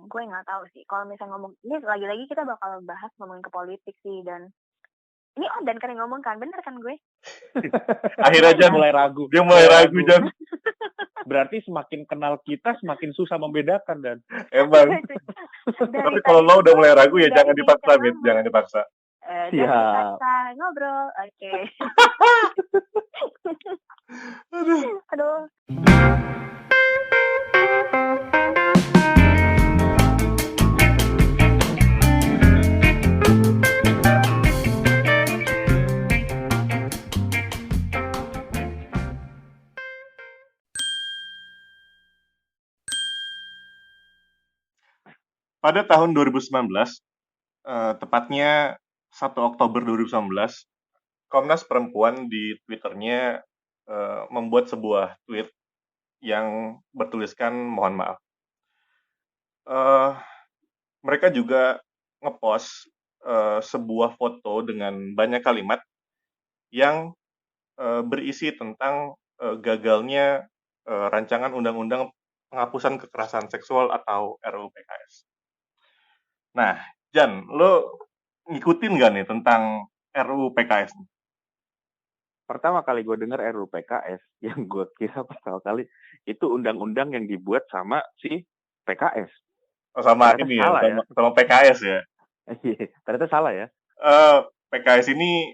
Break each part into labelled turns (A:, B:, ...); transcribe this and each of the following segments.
A: Gue nggak tahu sih. Kalau misalnya ngomong ini lagi-lagi kita bakal bahas ngomongin ke politik sih dan ini Odan kan yang ngomong kan, bener kan gue?
B: Akhirnya Jan
C: mulai ragu.
B: Dia mulai ragu Jan.
C: Berarti semakin kenal kita semakin susah membedakan dan.
B: Emang. Tapi kalau lo udah mulai ragu ya jangan dipaksa, Mit. Jangan dipaksa.
A: Jangan dipaksa ngobrol. Oke. Aduh.
B: Pada tahun 2019, tepatnya 1 Oktober 2019, Komnas Perempuan di Twitternya membuat sebuah tweet yang bertuliskan mohon maaf. Mereka juga ngepost sebuah foto dengan banyak kalimat yang berisi tentang gagalnya rancangan undang-undang penghapusan kekerasan seksual atau RUU PKS. Nah, Jan, lo ngikutin gak nih tentang RUU PKS?
C: Pertama kali gue dengar RUU PKS, yang gue kira pertama kali itu undang-undang yang dibuat sama si PKS.
B: Oh, sama ini ya, sama PKS ya.
C: Ternyata salah ya.
B: PKS ini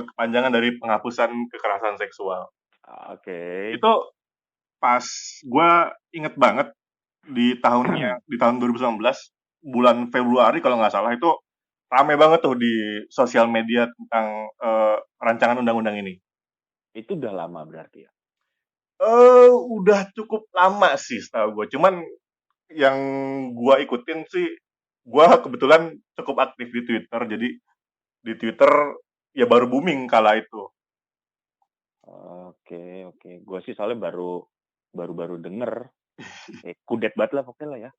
B: kepanjangan dari penghapusan kekerasan seksual.
C: Oke.
B: Itu pas gue inget banget di tahun 2019 bulan Februari kalau nggak salah itu rame banget tuh di sosial media tentang rancangan undang-undang ini.
C: Itu udah lama berarti ya?
B: Udah cukup lama sih setahu gue. Cuman yang gue ikutin sih, gue kebetulan cukup aktif di Twitter. Jadi di Twitter ya baru booming kala itu.
C: Oke. Gue sih soalnya baru denger. Kudet banget lah pokoknya lah ya.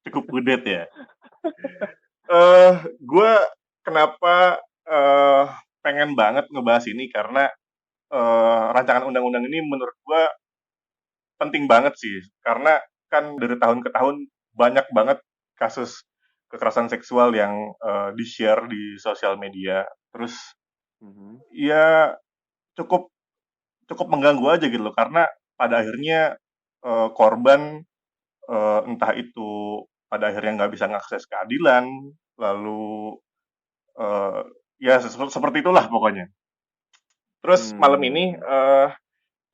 B: Cukup kudet ya. Gue kenapa pengen banget ngebahas ini karena rancangan undang-undang ini menurut gue penting banget sih. Karena kan dari tahun ke tahun banyak banget kasus kekerasan seksual yang di-share di sosial media. Terus ya cukup mengganggu aja gitu loh. Karena pada akhirnya korban entah itu pada akhirnya nggak bisa mengakses keadilan, lalu ya seperti itulah pokoknya. Terus malam ini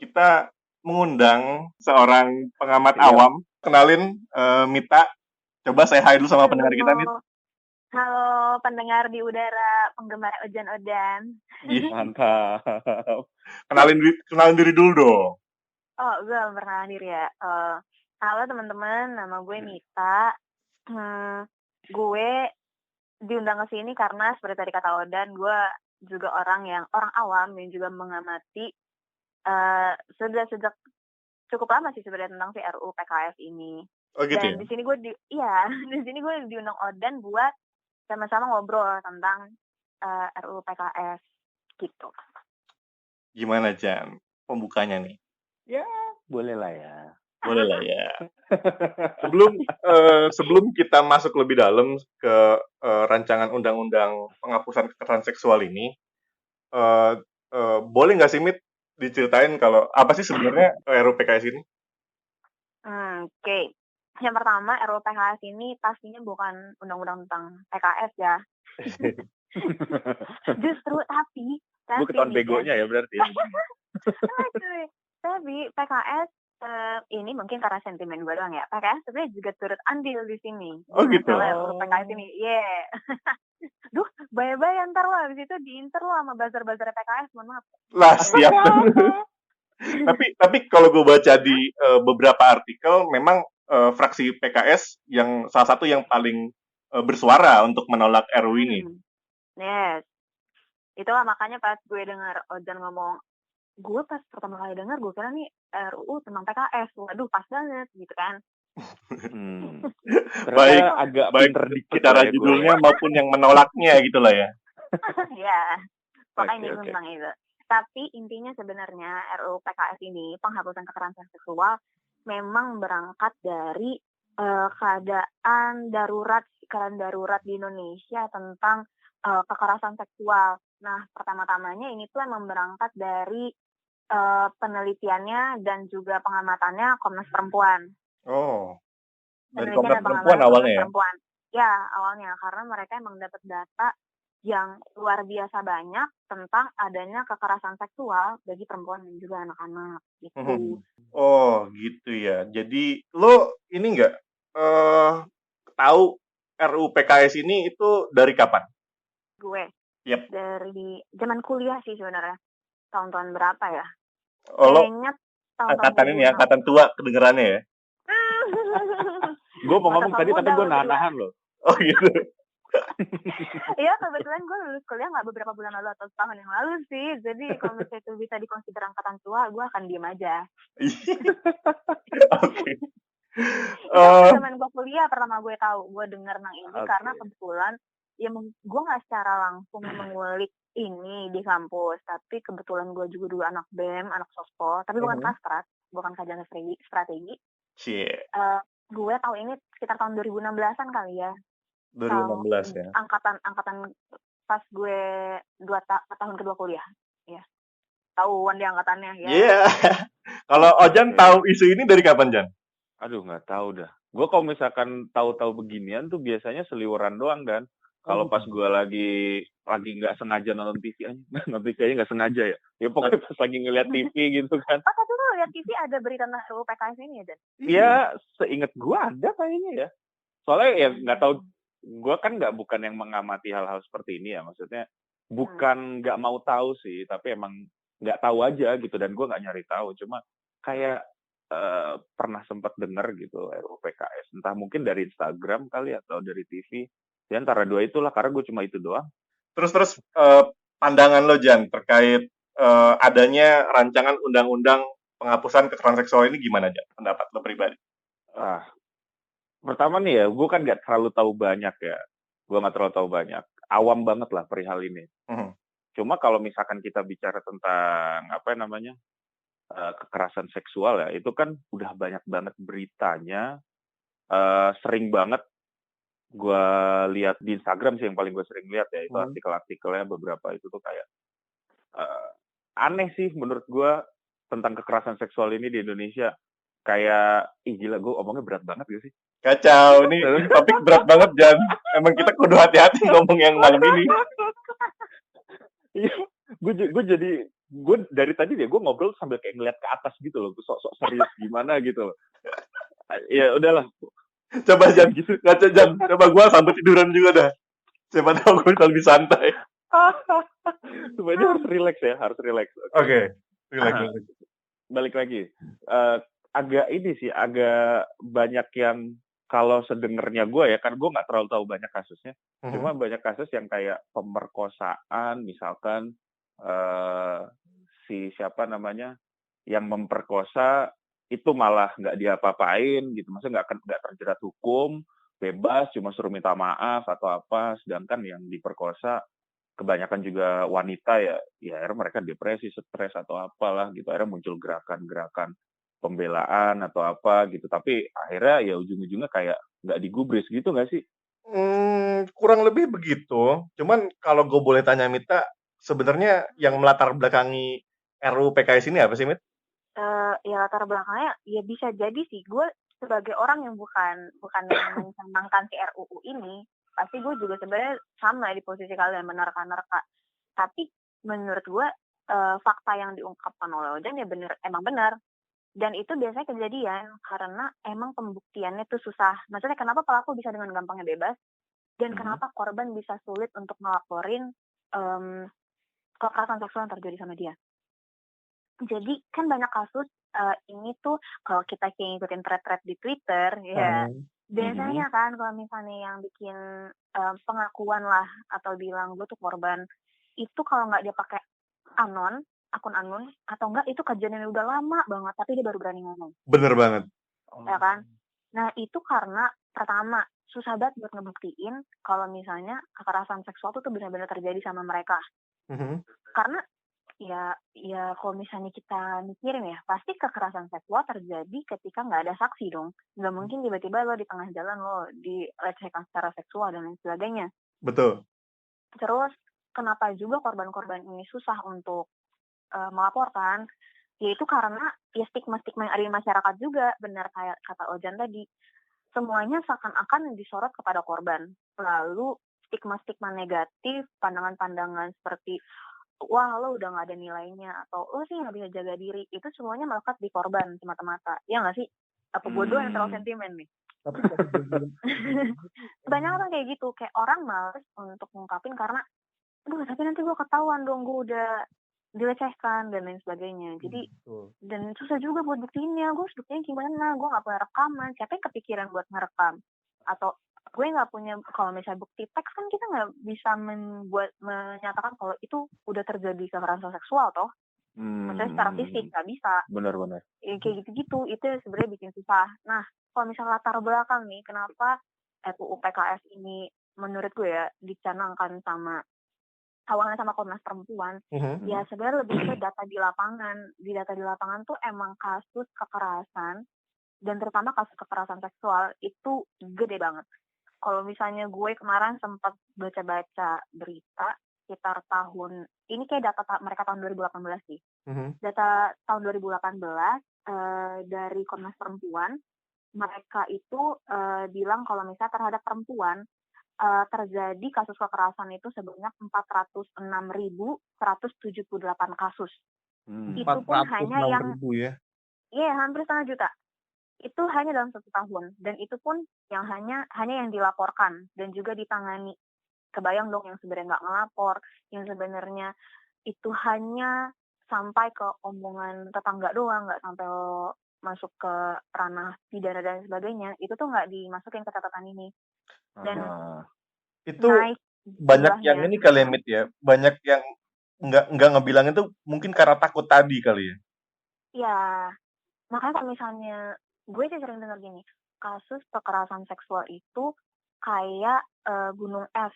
B: kita mengundang seorang pengamat awam. Kenalin Mita. Coba saya hai dulu sama pendengar kita, Mit.
A: Halo pendengar di udara penggemar Odan.
C: Mantap.
B: Kenalin diri dulu dong.
A: Oh, gue perkenalan diri ya. Halo teman-teman, nama gue Mita. Gue diundang ke sini karena seperti tadi kata Odan, gue juga orang awam yang juga mengamati sejak cukup lama sih sebenarnya tentang si RUU PKS ini.
B: Oh gitu.
A: Dan
B: ya?
A: di sini gue diundang Odan buat sama-sama ngobrol tentang RUU PKS gitu.
B: Gimana Jan pembukanya nih?
C: Ya, boleh lah ya.
B: Sebelum kita masuk lebih dalam ke rancangan undang-undang penghapusan kekerasan seksual ini, boleh nggak sih Mit diceritain kalau apa sih sebenarnya RUU PKS ini?
A: Oke. Yang pertama, RUU PKS ini pastinya bukan undang-undang tentang PKS ya. Justru tapi
C: bukan begonya ya berarti.
A: Tapi PKS ini mungkin karena sentimen gue doang ya. PKS sebenarnya juga turut andil di sini.
B: Oh gitu.
A: RUU PKS ini, Duh, bye-bye ntar lo abis itu diinter lo sama buzzer-buzzer PKS, mohon maaf.
B: Lah siap. tapi kalau gue baca di beberapa artikel, memang fraksi PKS yang salah satu yang paling bersuara untuk menolak RUU ini.
A: Yes. Itulah makanya pas gue dengar Ojan ngomong, gue pas pertama kali dengar gue kira nih RUU tentang PKS. Waduh, pas banget gitu kan.
B: Baik secara judulnya maupun yang menolaknya gitulah ya.
A: Ya, makanya tentang itu. Tapi intinya sebenarnya RUU PKS ini, penghapusan kekerasan seksual, memang berangkat dari keadaan darurat di Indonesia tentang kekerasan seksual. Nah, pertama-tamanya ini tuh emang berangkat dari penelitiannya dan juga pengamatannya Komnas Perempuan.
B: Oh, dari
A: Penelitian
B: Komnas
A: dan
B: Perempuan
A: pengamatannya
B: awalnya
A: Komnas
B: ya?
A: Perempuan. Ya, awalnya karena mereka emang dapat data yang luar biasa banyak tentang adanya kekerasan seksual bagi perempuan dan juga anak-anak gitu.
B: Oh, gitu ya. Jadi lo ini nggak tahu RUU PKS ini itu dari kapan?
A: Gue
B: Yep.
A: dari zaman kuliah sih sebenarnya. Tahun-tahun berapa ya?
B: Oh, lo
A: Kayaknya tahun-tahun
B: angkatan ini
A: 2006.
B: angkatan tua kedengerannya ya?
C: Gue mau
A: Masa
C: ngomong tadi
A: muda
C: tapi gue
A: lo berdua.
C: nahan loh.
B: Oh gitu.
A: Iya, kebetulan gue lulus kuliah nggak beberapa bulan lalu atau setahun yang lalu sih. Jadi kalau misalnya itu bisa dikonsider angkatan tua, gue akan diem aja.
B: Oke.
A: Itu zaman gue kuliah pertama gue tahu, gue denger nang ini
C: Oke.
A: karena kebetulan ya gue nggak secara langsung mengulik ini di kampus, tapi kebetulan gue juga dulu anak BEM, anak sospol, tapi bukan kastrat, bukan kajian strategi.
B: Shit.
A: Gue tahu ini sekitar tahun 2016-an kali ya.
B: 2016 ya.
A: Angkatan pas gue 2 tahun kedua kuliah. Ya. Tahuan di angkatannya ya.
B: Iya. Kalau Ojan tahu isu ini dari kapan, Jan?
C: Aduh, nggak tahu dah. Gue kalau misalkan tahu-tahu beginian tuh biasanya seliweran doang, Dan. Kalau pas gue lagi nggak sengaja nonton TV aja, nanti kayaknya nggak sengaja ya. Ya pokoknya pas lagi ngeliat TV gitu kan.
A: Oh, tapi lo lihat TV ada berita tentang RUU PKS ini ya, Dan?
C: Ya, seingat gue ada kayaknya ya. Soalnya ya nggak tahu, gue kan bukan yang mengamati hal-hal seperti ini ya. Maksudnya bukan nggak mau tahu sih, tapi emang nggak tahu aja gitu. Dan gue nggak nyari tahu. Cuma kayak pernah sempat dengar gitu RUU PKS. Entah mungkin dari Instagram kali atau dari TV. Ya antara dua itulah, karena gue cuma itu doang.
B: Terus pandangan lo, Jan, terkait adanya rancangan undang-undang penghapusan kekerasan seksual ini gimana, Jan? Pendapat lo pribadi?
C: Pertama nih ya, gue kan nggak terlalu tahu banyak ya. Gue nggak terlalu tahu banyak. Awam banget lah perihal ini. Cuma kalau misalkan kita bicara tentang kekerasan seksual ya, itu kan udah banyak banget beritanya. Sering banget gue lihat di Instagram sih yang paling gue sering lihat ya, itu artikel-artikelnya beberapa itu tuh kayak aneh sih menurut gue tentang kekerasan seksual ini di Indonesia. Kayak, gila, gue omongnya berat banget gak sih?
B: Kacau, ini topik berat banget, Jan. Emang kita kudu hati-hati ngomong yang malam ini.
C: Iya, gue dari tadi gue ngobrol sambil kayak ngeliat ke atas gitu loh, gue sok-sok serius gimana gitu loh. Ya udahlah.
B: Coba Jan, ngaca Jan, coba gue sampai tiduran juga dah. Siapa tahu gue bisa lebih santai.
C: Coba ini harus relax ya, harus relax.
B: Oke. Relax.
C: Balik lagi. Agak banyak yang kalau sedengernya gue ya, kan gue nggak terlalu tahu banyak kasusnya. Cuma banyak kasus yang kayak pemerkosaan, misalkan yang memperkosa itu malah nggak diapa-apain gitu, maksudnya nggak terjerat hukum, bebas, cuma suruh minta maaf atau apa. Sedangkan yang diperkosa kebanyakan juga wanita ya akhirnya mereka depresi, stres atau apalah gitu, akhirnya muncul gerakan-gerakan pembelaan atau apa gitu, tapi akhirnya ya ujung-ujungnya kayak nggak digubris gitu nggak sih?
B: Kurang lebih begitu. Cuman kalau gue boleh tanya Mita, sebenarnya yang melatar belakangi RUU PKS ini apa sih, Mit?
A: Ya latar belakangnya ya bisa jadi sih, gue sebagai orang yang bukan yang mencemangkan si RUU ini, pasti gue juga sebenarnya sama di posisi kalian, menerka-nerka. Tapi menurut gue fakta yang diungkapkan oleh Ojan ya emang benar. Dan itu biasanya kejadian karena emang pembuktiannya tuh susah. Maksudnya kenapa pelaku bisa dengan gampangnya bebas dan kenapa korban bisa sulit untuk ngelaporin kekerasan seksual yang terjadi sama dia. Jadi kan banyak kasus ini tuh kalau kita kayak ngikutin thread di Twitter ya biasanya kan kalau misalnya yang bikin pengakuan lah atau bilang gue tuh korban itu kalau nggak dia pakai akun anon atau enggak itu kejadiannya udah lama banget tapi dia baru berani ngomong.
B: Bener banget.
A: Ya kan? Nah itu karena pertama susah banget buat ngebuktiin kalau misalnya kekerasan seksual tuh benar-benar terjadi sama mereka. Karena ya kalau misalnya kita mikirin ya, pasti kekerasan seksual terjadi ketika nggak ada saksi dong. Nggak mungkin tiba-tiba lo di tengah jalan lo dilecehkan secara seksual dan lain sebagainya.
B: Betul.
A: Terus kenapa juga korban-korban ini susah untuk melaporkan? Yaitu karena ya stigma-stigma yang ada di masyarakat juga, benar kayak kata Ojan tadi. Semuanya seakan-akan disorot kepada korban. Lalu stigma-stigma negatif, pandangan-pandangan seperti wah lo udah nggak ada nilainya atau lo sih nggak bisa jaga diri, itu semuanya melekat di korban semata-mata, ya nggak sih? Apa gue doang yang terlalu sentimen nih?
D: Tapi kalau gue bilang
A: Kebanyakan kayak gitu, kayak orang males untuk ngungkapin karena aduh tapi nanti gue ketahuan dong gue udah dilecehkan dan lain sebagainya. Jadi
D: betul.
A: dan susah juga buat buktiinnya, gue harus buktinya gimana, gue nggak punya rekaman, siapa yang kepikiran buat ngerekam, atau gue nggak punya, kalau misalnya bukti teks kan kita nggak bisa menyatakan kalau itu udah terjadi kekerasan seksual toh, maksudnya secara fisik nggak bisa.
C: Benar-benar.
A: Kayak gitu-gitu itu sebenarnya bikin susah. Nah kalau misalnya latar belakang nih kenapa RUU PKS ini menurut gue ya dicanangkan sama awalnya sama Komnas Perempuan, ya sebenarnya lebih ke data di lapangan. Di data di lapangan tuh emang kasus kekerasan dan terutama kasus kekerasan seksual itu gede banget. Kalau misalnya gue kemarin sempat baca-baca berita sekitar tahun ini kayak data mereka tahun 2018 sih. Data tahun 2018 dari Komnas Perempuan, mereka itu bilang kalau misalnya terhadap perempuan terjadi kasus kekerasan itu sebanyak 406.178 kasus. Itu pun hanya yang hampir 500.000 juta. Itu hanya dalam 1 tahun, dan itu pun yang hanya yang dilaporkan dan juga ditangani. Kebayang dong yang sebenarnya nggak ngelapor, yang sebenarnya itu hanya sampai ke omongan tetangga doang, nggak sampai masuk ke ranah pidana dan sebagainya, itu tuh nggak dimasukin ke catatan ini. Dan
B: itu banyak yang ini kali ya, banyak yang nggak ngebilang itu mungkin karena takut tadi kali ya.
A: Iya, makanya kalau misalnya gue sih sering dengar gini, kasus kekerasan seksual itu kayak gunung es,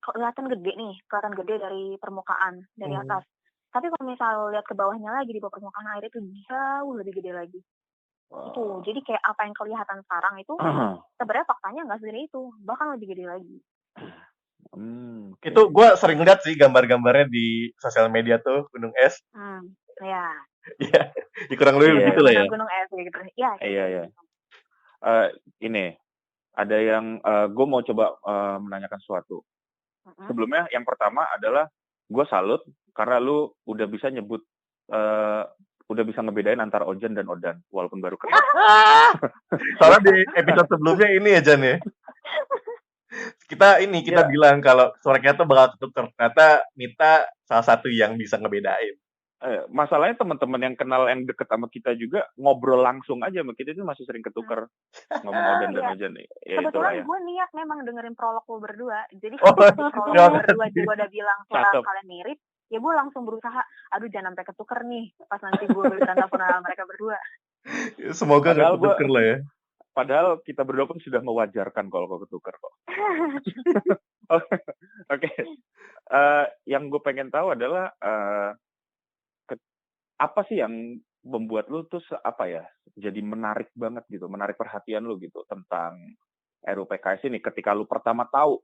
A: kelihatan gede dari permukaan, dari atas. Tapi kalau misalnya lihat ke bawahnya lagi, di bawah permukaan air itu jauh lebih gede lagi. Itu, jadi kayak apa yang kelihatan sekarang itu sebenarnya faktanya nggak segede itu, bahkan lebih gede lagi.
B: Itu gue sering lihat sih gambar-gambarnya di sosial media tuh gunung es.
A: Ya.
B: Iya, kurang lebih begitu lah ya.
A: Gunung es gitu. Iya.
C: Ini ada yang gue mau coba menanyakan sesuatu. Sebelumnya yang pertama adalah gue salut karena lu udah bisa nyebut udah bisa ngebedain antara Ojan dan Odan walaupun baru kenal.
B: Soalnya di episode sebelumnya ini ya Jan ya. Kita bilang kalau suara kita tuh bakal ketuker. Ternyata Mita salah satu yang bisa ngebedain.
C: Masalahnya teman-teman yang kenal yang deket sama kita juga ngobrol langsung aja sama kita itu masih sering ketuker ngomong Odan dan Ojan nih.
A: Kebetulan gue niat memang dengerin prolog lo berdua. Jadi kalau prolog berdua juga udah bilang suara kalian mirip, ya gue langsung berusaha, aduh jangan sampai ketuker nih pas nanti gue beneran telepon mereka berdua.
B: Semoga gak ketuker lah ya.
C: Padahal kita berdua pun sudah mewajarkan kalau kau ketuker kok. Oke. Yang gue pengen tahu adalah apa sih yang membuat lu tuh jadi menarik banget gitu, menarik perhatian lu gitu tentang RUU PKS ini ketika lu pertama tahu,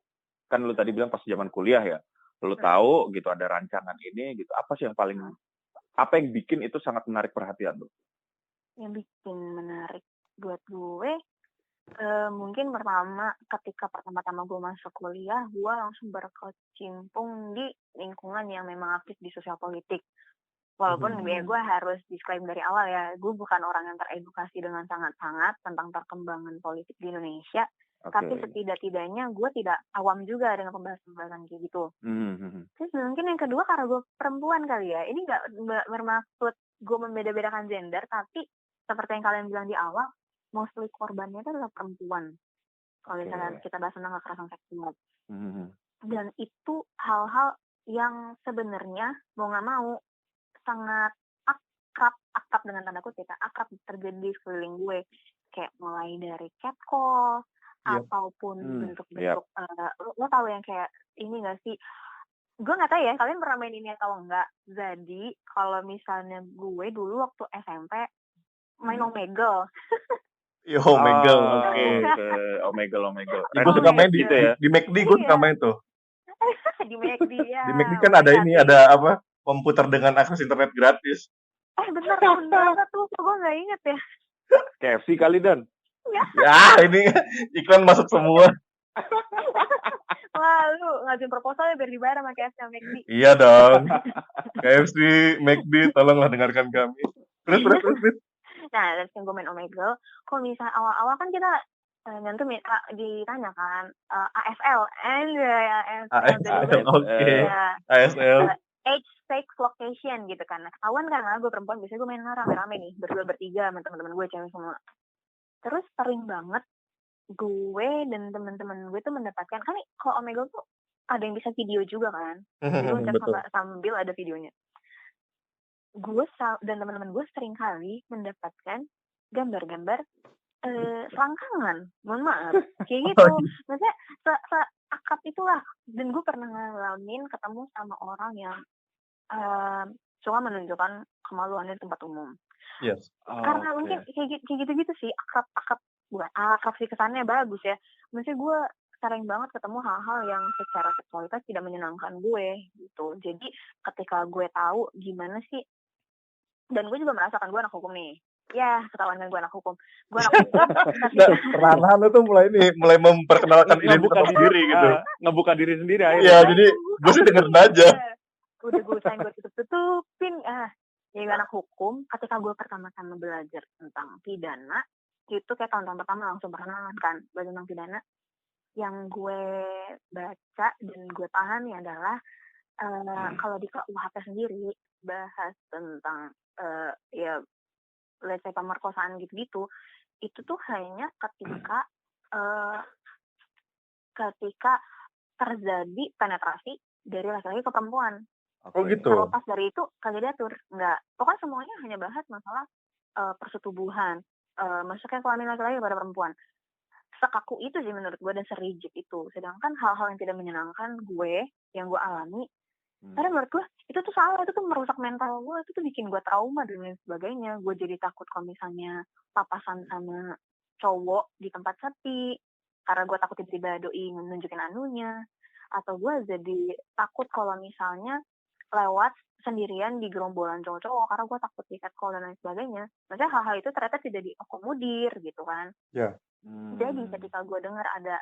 C: kan lu tadi bilang pas zaman kuliah ya, lu tahu gitu ada rancangan ini gitu, apa sih yang paling, apa yang bikin itu sangat menarik perhatian lu?
A: Yang bikin menarik buat gue, mungkin pertama ketika pertama-tama gue masuk kuliah, gue langsung berkecimpung di lingkungan yang memang aktif di sosial politik. Walaupun gue harus disclaim dari awal ya, gue bukan orang yang teredukasi dengan sangat-sangat tentang perkembangan politik di Indonesia, tapi setidak-tidaknya gue tidak awam juga dengan pembahasan-pembahasan kayak gitu. Terus mungkin yang kedua karena gue perempuan kali ya, ini nggak bermaksud gue membeda-bedakan gender, tapi seperti yang kalian bilang di awal, mostly korbannya itu adalah perempuan. Kalau misalnya kita bahas tentang kekerasan seksual. Dan itu hal-hal yang sebenarnya mau nggak mau sangat akrab dengan tanda kutip, akrab terjadi di sekeliling gue, kayak mulai dari catcall ataupun bentuk-bentuk lo tahu yang kayak ini nggak sih, gue nggak tahu ya kalian pernah main ini atau enggak. Jadi kalau misalnya gue dulu waktu SMP main Omegle.
B: Yo, Omegle, oke.
C: Omegle.
B: Gue suka main
C: gitu ya.
B: di McD, gue suka main tuh.
A: Di McD ya.
B: Di McD kan ada ini, ada apa? Komputer dengan akses internet gratis.
A: Bener banget tuh, gue nggak inget ya.
C: KFC kali Dan.
B: Ya, ini iklan masuk semua.
A: Wah, lu ngajuin proposal ya biar dibayar sama KFC sama McD.
B: Iya dong. KFC, McD, tolonglah dengarkan kami. Terus.
A: Nah, dari gue main Omegle, kalau misalnya awal-awal kan kita nyantumin ditanya kan ASL,
B: oke. ASL.
A: Age, sex, location gitu kan. Nah, ketahuan kan gue perempuan, biasanya gue main rame-rame nih, berdua bertiga sama teman-teman gue cewek semua. Terus sering banget gue dan teman-teman gue tuh mendapatkan, kan kalau Omegle tuh ada yang bisa video juga kan. Jadi gue cek sambil ada videonya. Gue dan teman-teman gue sering kali mendapatkan gambar-gambar selangkangan, mohon maaf, kayak gitu. Maksudnya seakrab itulah. Dan gue pernah ngalamin ketemu sama orang yang cuma menunjukkan kemaluannya di tempat umum.
B: Yes.
A: Karena mungkin kayak gitu-gitu sih, akrab bukan akrab sih, kesannya bagus ya. Maksudnya gue sering banget ketemu hal-hal yang secara seksualitas tidak menyenangkan gue gitu. Jadi ketika gue tahu gimana sih, dan gue juga merasakan gue anak hukum nih. Ya, ketahuan kan gue anak hukum. Gue anak hukum.
B: Perlahan itu mulai memperkenalkan identitas diri gitu.
C: Ngebuka diri sendiri akhirnya.
B: Iya, jadi gue sih dengerin aja.
A: Udah gue usahain gue tutupin. Jadi anak hukum, ketika gue pertama-tama belajar tentang pidana, itu kayak tahun-tahun pertama langsung perkenalan kan, belajar tentang pidana. Yang gue baca dan gue pahami adalah kalau di KUHP sendiri bahas tentang ya let's say pemerkosaan gitu-gitu, itu tuh hanya ketika terjadi penetrasi dari laki-laki ke perempuan.
B: Oh gitu.
A: Terlepas dari itu kagak diatur, enggak. Pokoknya semuanya hanya bahas masalah persetubuhan, masuknya kelamin laki-laki pada perempuan. Sekaku itu sih menurut gue dan serigid itu. Sedangkan hal-hal yang tidak menyenangkan yang gue alami, karena menurut gue itu tuh salah, itu tuh merusak mental gue, itu tuh bikin gue trauma dan lain sebagainya. Gue jadi takut kalau misalnya papasan sama cowok di tempat sepi, karena gue takut tiba-tiba doi nunjukin anunya. Atau gue jadi takut kalau misalnya lewat sendirian di gerombolan cowok-cowok, karena gue takut di catcall dan lain sebagainya. Maksudnya hal-hal itu ternyata tidak diakomodir gitu kan.
B: Ya.
A: Jadi ketika gue dengar ada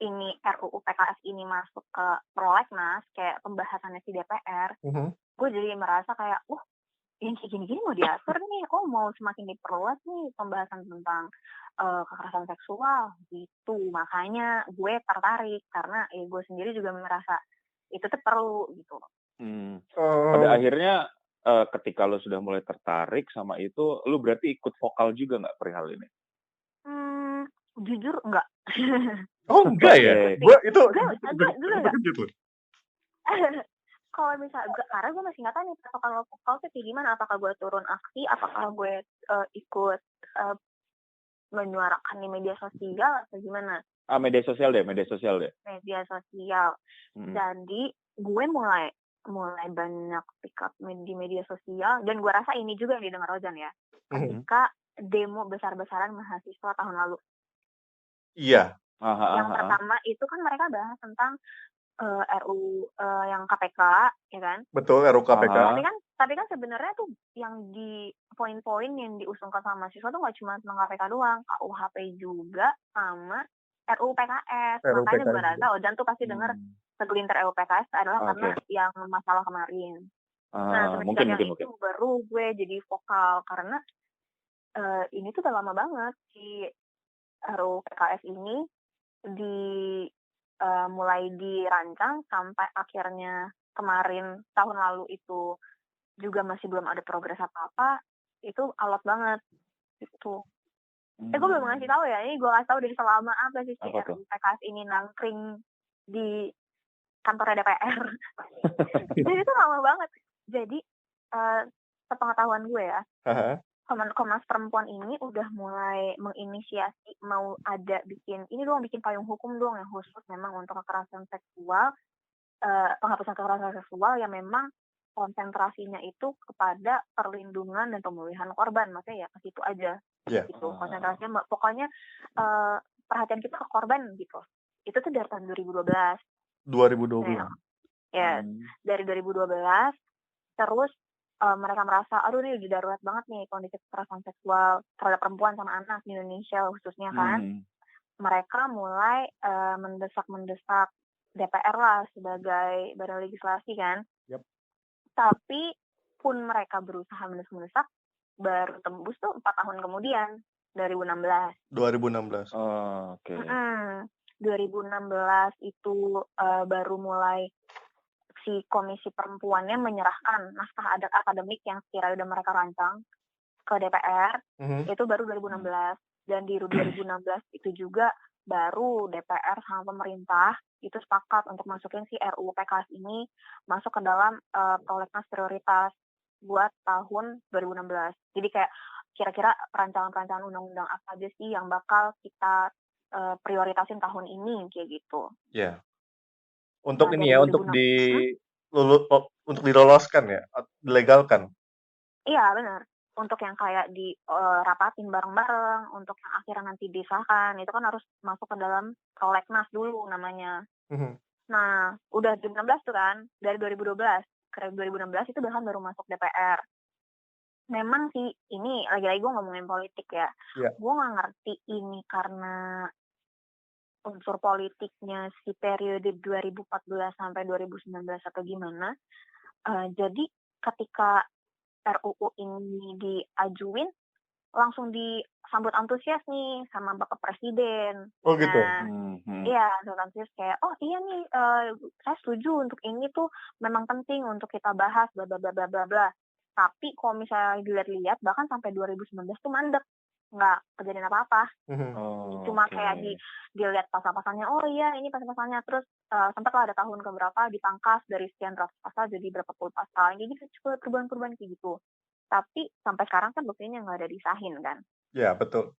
A: ini RUU PKS ini masuk ke prolegnas, kayak pembahasannya di DPR, gue jadi merasa kayak, yang kayak gini-gini mau diatur nih, mau semakin diperluas nih pembahasan tentang kekerasan seksual gitu. Makanya gue tertarik, karena gue sendiri juga merasa itu tuh perlu gitu.
C: Pada akhirnya ketika lo sudah mulai tertarik sama itu, lo berarti ikut vokal juga nggak perihal ini?
A: Jujur enggak.
B: Oh enggak ya? Gue itu
A: gitu. Kalau misalnya, karena gue masih nggak tahu nih patokan vokal tuh kayak gimana. Apakah gue turun aksi, apakah gue ikut menyuarakan di media sosial atau gimana?
C: Media sosial deh.
A: Media sosial. Jadi gue mulai banyak pick up di media sosial, dan gue rasa ini juga yang didengar Ojan ya. Ketika demo besar-besaran mahasiswa tahun lalu.
B: Iya.
A: Yang pertama itu kan mereka bahas tentang RU yang KPK, ya kan?
B: Betul, RU KPK.
A: Tapi kan sebenarnya tuh yang di poin-poin yang diusungkan sama mahasiswa tuh nggak cuma tentang KPK doang, KUHP juga sama RU PKS. Makanya gue rasa Ojan tuh pasti dengar segelintir RU PKS adalah karena yang masalah kemarin. Nah, mungkin itu baru gue jadi vokal, karena ini tuh udah lama banget si RUU PKS ini mulai dirancang sampai akhirnya kemarin tahun lalu itu juga masih belum ada progres apa-apa. Itu alot banget gitu. Gue belum ngasih tahu ya, ini gue kasih tahu dari selama apa sih si RUU PKS ini nangkring di kantor DPR. Jadi itu lama banget. Jadi sepengetahuan gue ya, Komnas Perempuan ini udah mulai menginisiasi mau ada bikin payung hukum dong yang khusus memang untuk kekerasan seksual penghapusan kekerasan seksual yang memang konsentrasinya itu kepada perlindungan dan pemulihan korban, maksudnya ya ke situ aja.
B: Iya.
A: Gitu konsentrasinya, pokoknya perhatian kita ke korban gitu. Itu tuh dari tahun 2012.
B: 2012.
A: Ya, dari 2012 terus mereka merasa aduh ini udah darurat banget nih kondisi kekerasan seksual terhadap perempuan sama anak di Indonesia khususnya kan. Mereka mulai mendesak DPR lah sebagai badan legislasi kan.
B: Yep.
A: Tapi pun mereka berusaha mendesak baru tembus tuh 4 tahun kemudian 2016.
B: 2016.
C: Oh, oke.
A: 2016 itu baru mulai si komisi perempuannya menyerahkan naskah adat akademik yang sekiranya udah mereka rancang ke DPR. Itu baru 2016. Dan di 2016 itu juga baru DPR sama pemerintah itu sepakat untuk masukin si RUU PKS ini masuk ke dalam prolegnas prioritas buat tahun 2016. Jadi kayak kira-kira perancangan-perancangan undang-undang apa aja sih yang bakal kita prioritasin tahun ini kayak gitu.
B: Iya. Untuk ini ya, untuk diloloskan ya, dilegalkan.
A: Iya benar. Untuk yang kayak dirapatin bareng-bareng, untuk yang akhirnya nanti disahkan, itu kan harus masuk ke dalam prolegnas dulu namanya. Nah, udah 2016 tuh kan, dari 2012 ke 2016 itu bahkan baru masuk DPR. Memang sih ini lagi-lagi gue ngomongin politik ya. Gue nggak ngerti ini karena unsur politiknya si periode 2014 sampai 2019 atau gimana. Jadi ketika RUU ini diajuin langsung disambut antusias nih sama Bapak Presiden.
B: Oh gitu.
A: Iya, antusias kayak oh iya nih saya setuju untuk ini tuh memang penting untuk kita bahas bla bla bla bla bla. Tapi kalau misalnya dilihat-lihat bahkan sampai 2019 tuh mandek. Nggak kejadian apa-apa. Cuma kayak dilihat pasal-pasalnya, oh iya ini pasal-pasalnya. Terus sempatlah ada tahun keberapa dipangkas dari sekian ratus pasal jadi berapa puluh pasal. Jadi cukup perubahan-perubahan kayak gitu. Tapi sampai sekarang kan buktinya nggak ada disahin kan.
B: Iya, betul.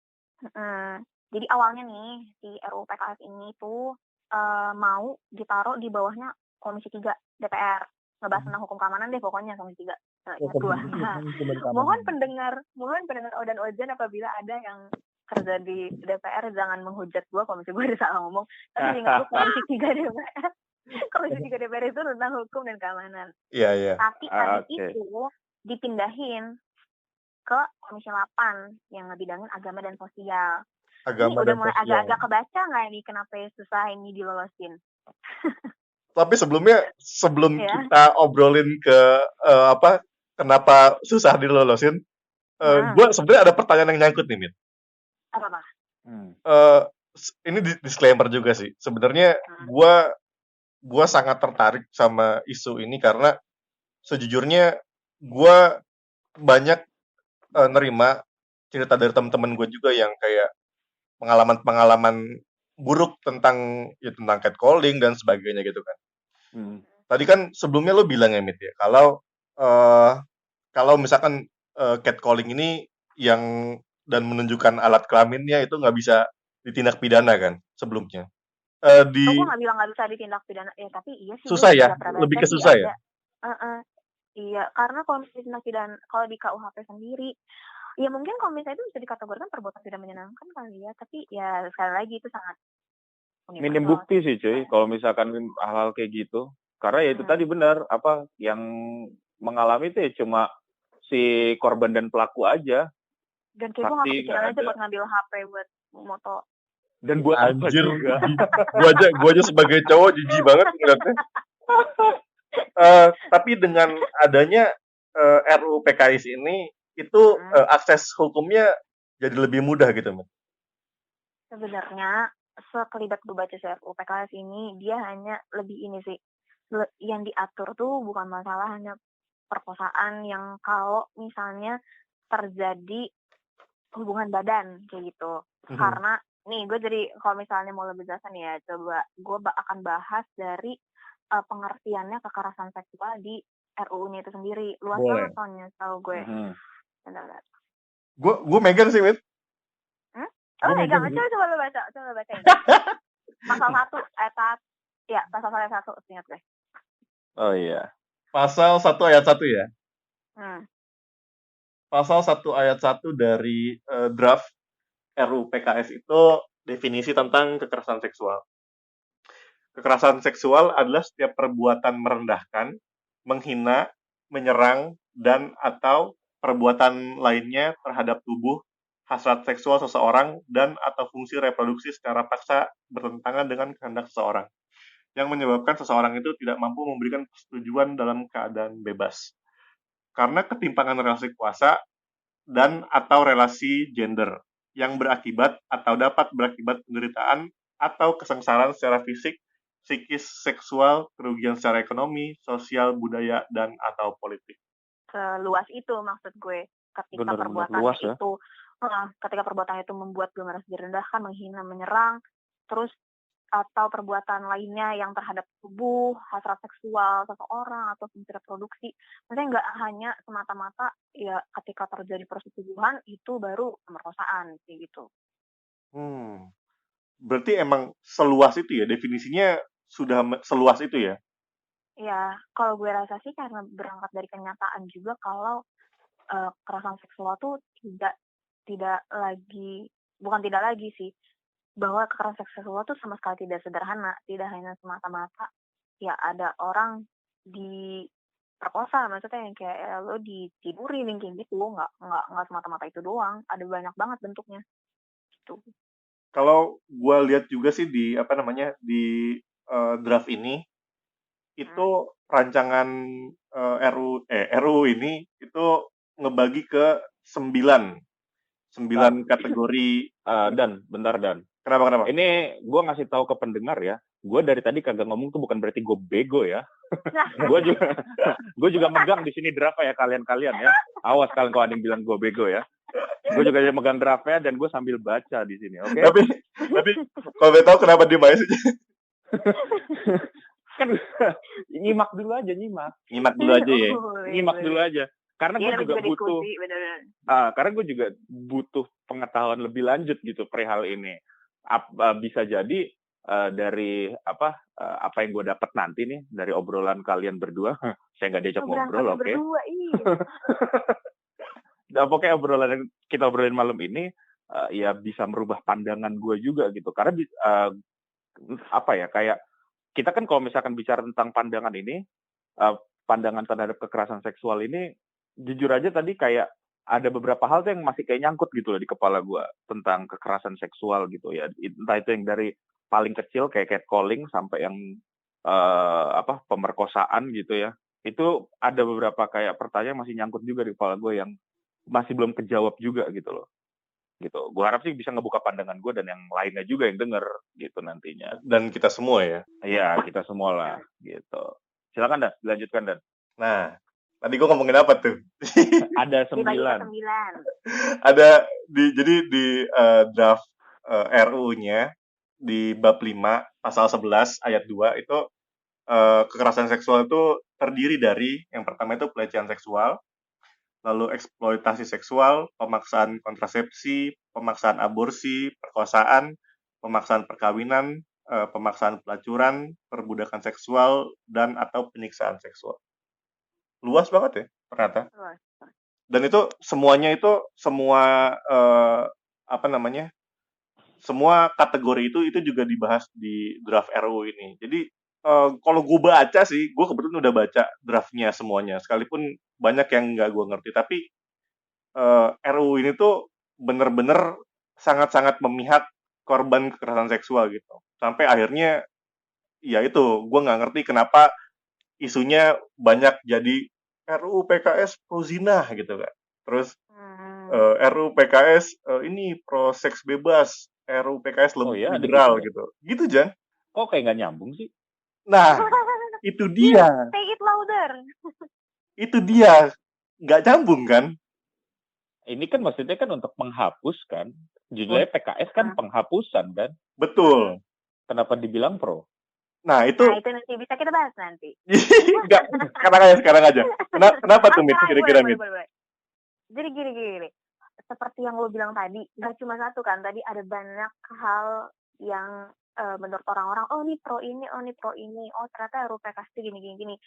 A: Jadi awalnya nih si RUU PKS ini tuh mau ditaruh di bawahnya Komisi 3 DPR. Ngebahas tentang hukum keamanan deh pokoknya Komisi 3. Mohon pendengar Odan Ojan apabila ada yang kerja di DPR jangan menghujat gue kalau misalnya gue ada salah ngomong. Tapi ingat gue Komisi 3 DPR. Komisi 3 DPR itu tentang hukum dan keamanan.
B: Iya.
A: Tapi tadi itu dipindahin ke Komisi 8 yang ngebidangin agama dan sosial. Ini udah mulai agak-agak kebaca nggak nih kenapa susah ini dilolosin?
B: Tapi sebelum kita obrolin ke kenapa susah dilolosin, gue sebenarnya ada pertanyaan yang nyangkut nih, Min.
A: Apa?
B: Ini disclaimer juga sih. Sebenarnya gue sangat tertarik sama isu ini karena sejujurnya gue banyak nerima cerita dari teman-teman gue juga yang kayak pengalaman buruk tentang catcalling dan sebagainya gitu kan. Tadi kan sebelumnya lo bilang ya, Mit, ya, kalau misalkan catcalling ini yang dan menunjukkan alat kelaminnya itu nggak bisa ditindak pidana kan sebelumnya.
A: Gue nggak bilang nggak bisa ditindak pidana ya, tapi iya sih
B: susah ya, lebih ke susah ya.
A: Iya, karena kalau misalnya pidana, kalau di KUHP sendiri, ya mungkin kalau misalnya itu bisa dikategorikan perbuatan tidak menyenangkan kali ya, tapi ya sekali lagi itu sangat
C: minim bukti sih cuy, kalau misalkan hal-hal kayak gitu. Karena ya itu tadi benar, yang mengalami itu ya cuma si korban dan pelaku aja.
A: Dan kayak gue gak kepikiran aja buat ngambil HP buat moto.
C: Dan buat apa juga.
B: Gue aja sebagai cowok jijik banget ngeliatnya. Tapi dengan adanya RUU PKS ini, itu akses hukumnya jadi lebih mudah gitu, Mbak.
A: Sebenarnya sekelibat gue baca RUU PKS ini, dia hanya lebih ini sih, yang diatur tuh bukan masalah hanya perkosaan yang kalau misalnya terjadi hubungan badan kayak gitu. Karena nih gue jadi kalau misalnya mau lebih jelas nih ya, coba gue akan bahas dari pengertiannya kekerasan seksual di RUU-nya itu sendiri. Luas banget soalnya tahu gue.
B: Gue megang sih, Wit.
A: Megang. Coba baca ini. Pasal 1 ayat 1. Ya, pasal 1 ingat gue.
C: Oh iya.
B: Pasal 1 ayat 1 ya.
A: Hmm.
B: Pasal 1 ayat 1 dari draft RUU PKS itu definisi tentang kekerasan seksual. Kekerasan seksual adalah setiap perbuatan merendahkan, menghina, menyerang, dan atau perbuatan lainnya terhadap tubuh, hasrat seksual seseorang, dan atau fungsi reproduksi secara paksa bertentangan dengan kehendak seseorang, yang menyebabkan seseorang itu tidak mampu memberikan persetujuan dalam keadaan bebas. Karena ketimpangan relasi kuasa dan atau relasi gender yang berakibat atau dapat berakibat penderitaan atau kesengsaraan secara fisik, psikis, seksual, kerugian secara ekonomi, sosial, budaya, dan atau politik.
A: Seluas itu maksud gue. Ketika
C: Benar-benar
A: perbuatan
C: luas ya.
A: itu ketika perbuatan itu membuat gue merasa direndahkan, menghina, menyerang, terus atau perbuatan lainnya yang terhadap tubuh, hasrat seksual seseorang atau fungsi reproduksi. Maksudnya nggak hanya semata-mata ya ketika terjadi persetubuhan itu baru pemerkosaan kayak gitu.
B: Berarti emang seluas itu ya, definisinya sudah seluas itu ya?
A: Ya, kalau gue rasa sih karena berangkat dari kenyataan juga kalau kekerasan seksual tuh bukan tidak lagi sih, bahwa kekerasan seksual tuh sama sekali tidak sederhana, tidak hanya semata-mata ya ada orang diperkosa, maksudnya yang kayak lo ditidurin yang kayak gitu, nggak semata-mata itu doang, ada banyak banget bentuknya gitu.
B: Kalau gue lihat juga sih di draft ini itu rancangan RUU ini itu ngebagi ke 9 kategori.
C: Dan bentar Dan.
B: Kenapa?
C: Ini gue ngasih tahu ke pendengar ya. Gue dari tadi kagak ngomong tuh bukan berarti gue bego ya. Gue juga megang di sini draft ya kalian ya. Awas kalian kalau ada yang bilang gue bego ya. Gue juga megang draftnya dan gue sambil baca di sini, oke?
B: Tapi kalau boleh tahu kenapa dia bahas aja?
C: Kan nyimak dulu aja. Nyimak dulu aja. Karena gue juga butuh. Karena gue juga butuh pengetahuan lebih lanjut gitu perihal ini. Bisa jadi dari apa yang gue dapat nanti nih dari obrolan kalian berdua. Saya nggak diajak ngobrol, oke? Nah, pokoknya obrolan yang kita obrolin malam ini ya bisa merubah pandangan gue juga gitu. Karena kayak kita kan kalau misalkan bicara tentang pandangan ini, pandangan terhadap kekerasan seksual ini, jujur aja tadi kayak ada beberapa hal tuh yang masih kayak nyangkut gitu loh di kepala gue tentang kekerasan seksual gitu ya. Entah itu yang dari paling kecil kayak catcalling sampai yang pemerkosaan gitu ya. Itu ada beberapa kayak pertanyaan masih nyangkut juga di kepala gue yang masih belum kejawab juga gitu loh. Gitu. Gue harap sih bisa ngebuka pandangan gue dan yang lainnya juga yang denger gitu nantinya.
B: Dan kita semua ya.
C: Iya, kita semua lah gitu. Silakan Dan, dilanjutkan Dan.
B: Nah, tadi gue ngomongin apa tuh?
C: Ada 9.
B: Ada di draft RUU-nya di bab 5 pasal 11 ayat 2 itu kekerasan seksual itu terdiri dari yang pertama itu pelecehan seksual, lalu eksploitasi seksual, pemaksaan kontrasepsi, pemaksaan aborsi, perkosaan, pemaksaan perkawinan, pemaksaan pelacuran, perbudakan seksual, dan atau penyiksaan seksual. Luas banget ya ternyata. Dan itu semuanya itu semua semua kategori itu juga dibahas di draft RUU ini. Jadi kalau gue baca sih, gue kebetulan udah baca draftnya semuanya, sekalipun banyak yang nggak gue ngerti. Tapi RUU ini tuh bener-bener sangat-sangat memihak korban kekerasan seksual gitu. Sampai akhirnya, ya itu, gue nggak ngerti kenapa isunya banyak jadi RUU PKS pro zina gitu kan. Terus RUU PKS ini pro seks bebas, RUU PKS lebih liberal gitu. Gitu, Jan.
C: Kok kayak nggak nyambung sih?
B: Nah, itu dia.
A: Say it louder.
B: Itu dia. Nggak nyambung kan?
C: Ini kan maksudnya kan untuk menghapus kan. Judulnya PKS kan penghapusan kan?
B: Betul.
C: Kenapa dibilang pro?
B: Nah, itu
A: nanti bisa kita bahas nanti.
B: Enggak, sekarang aja. Kenapa tuh, Mit? Kira-kira, Mit?
A: Jadi gini. Seperti yang lo bilang tadi, nggak cuma satu kan. Tadi ada banyak hal yang menurut orang-orang, oh ini pro ini, oh ternyata RUU PKS itu gini.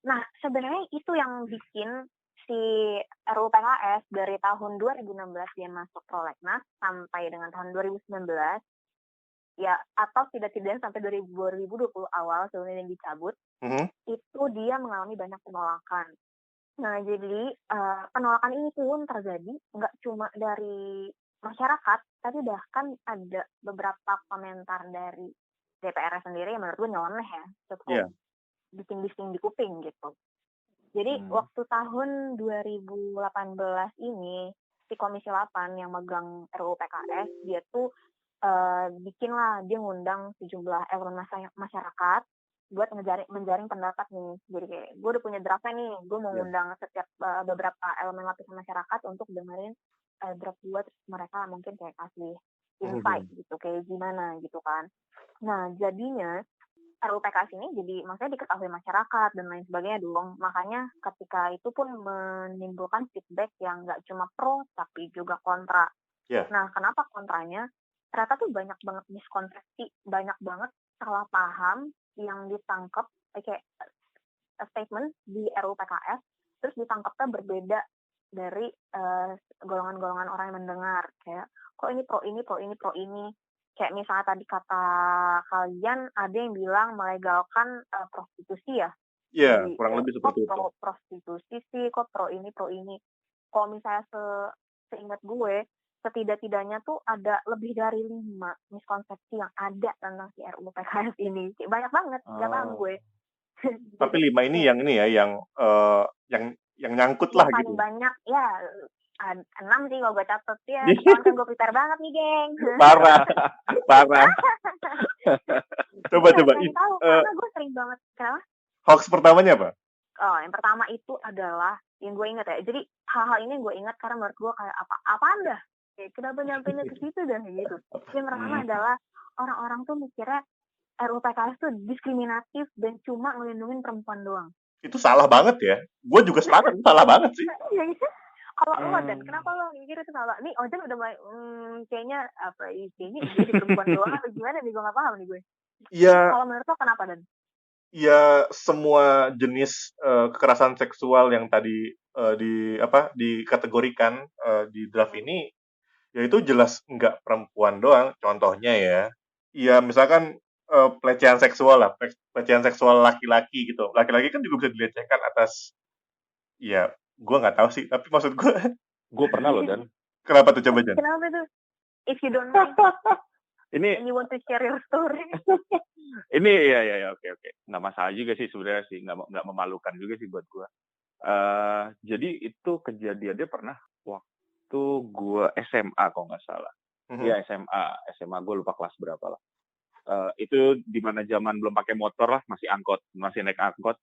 A: Nah, sebenarnya itu yang bikin si RUU PKS dari tahun 2016 dia masuk prolegnas sampai dengan tahun 2019, ya atau tidak-tidaknya sampai 2020 awal sebelum ini dicabut, itu dia mengalami banyak penolakan. Nah, jadi penolakan ini pun terjadi nggak cuma dari masyarakat, tapi bahkan ada beberapa komentar dari DPR sendiri yang menurut gue nyeleneh ya, cukup bising-bising di kuping gitu. Jadi waktu tahun 2018 ini, si Komisi 8 yang megang RUU PKS, dia tuh dia ngundang sejumlah elemen masyarakat buat menjaring pendapat nih. Jadi kayak gue udah punya draftnya nih, gue mau ngundang setiap beberapa elemen lapisan masyarakat untuk dengerin draft gue, terus mereka mungkin kayak kasih insight gitu, kayak gimana gitu kan. Nah, jadinya RUU PKS ini jadi maksudnya diketahui masyarakat dan lain sebagainya dong. Makanya ketika itu pun menimbulkan feedback yang nggak cuma pro tapi juga kontra. Nah, kenapa kontranya? Ternyata tuh banyak banget miskonsepsi, banyak banget salah paham yang ditangkap kayak statement di RUU PKS, terus ditangkapnya berbeda dari golongan-golongan orang yang mendengar. Kayak, kok ini pro ini. Kayak misalnya tadi kata kalian ada yang bilang melegalkan prostitusi ya.
B: Iya, kurang lebih seperti itu.
A: Kok prostitusi sih, kok pro ini. Kalau misalnya seingat gue, setidak-tidaknya tuh ada lebih dari 5 miskonsepsi yang ada tentang si RUU PKS ini. Banyak banget, nggak paham gue.
B: Tapi 5 ini yang ini ya, yang nyangkut lah gitu.
A: Paling banyak ya 6 sih kalau gue catet ya. Soalnya kan gue prepare banget nih, geng.
B: Parah. Coba.
A: Tahu karena gue sering banget. Kenapa?
B: Hoax pertamanya apa?
A: Oh, yang pertama itu adalah yang gue ingat ya. Jadi hal-hal ini yang gue ingat karena menurut gue kayak apaan dah? Kayak kenapa nyampainya ke situ dah gitu. Yang pertama adalah orang-orang tuh mikirnya RUU PKS tuh diskriminatif dan cuma ngelindungin perempuan doang.
B: Itu salah banget ya. Gue juga salah banget sih.
A: Kalau lo dan kenapa lo mikir itu salah? Nih Ojan udah mulai kayaknya jadi perempuan doang atau gimana nih, gue nggak paham nih gue.
B: Iya.
A: Kalau menurut lo kenapa Dan?
B: Ya semua jenis kekerasan seksual yang tadi dikategorikan di draft ini, ya itu jelas nggak perempuan doang. Contohnya ya misalkan pelecehan seksual laki-laki gitu. Laki-laki kan juga bisa dilecehkan atas, ya gue nggak tahu sih, tapi maksud gue
C: pernah loh Dan.
B: Kenapa tuh, coba Jan?
A: Kenapa tuh? If you don't mind.
C: Ini
A: and you want to share your story.
C: Ini ya oke. Nggak masalah juga sih sebenarnya sih, nggak memalukan juga sih buat gue. Jadi itu kejadiannya pernah waktu gue SMA kalau nggak salah. Ya SMA gue lupa kelas berapa lah. Itu di mana zaman belum pakai motor lah, masih naik angkot.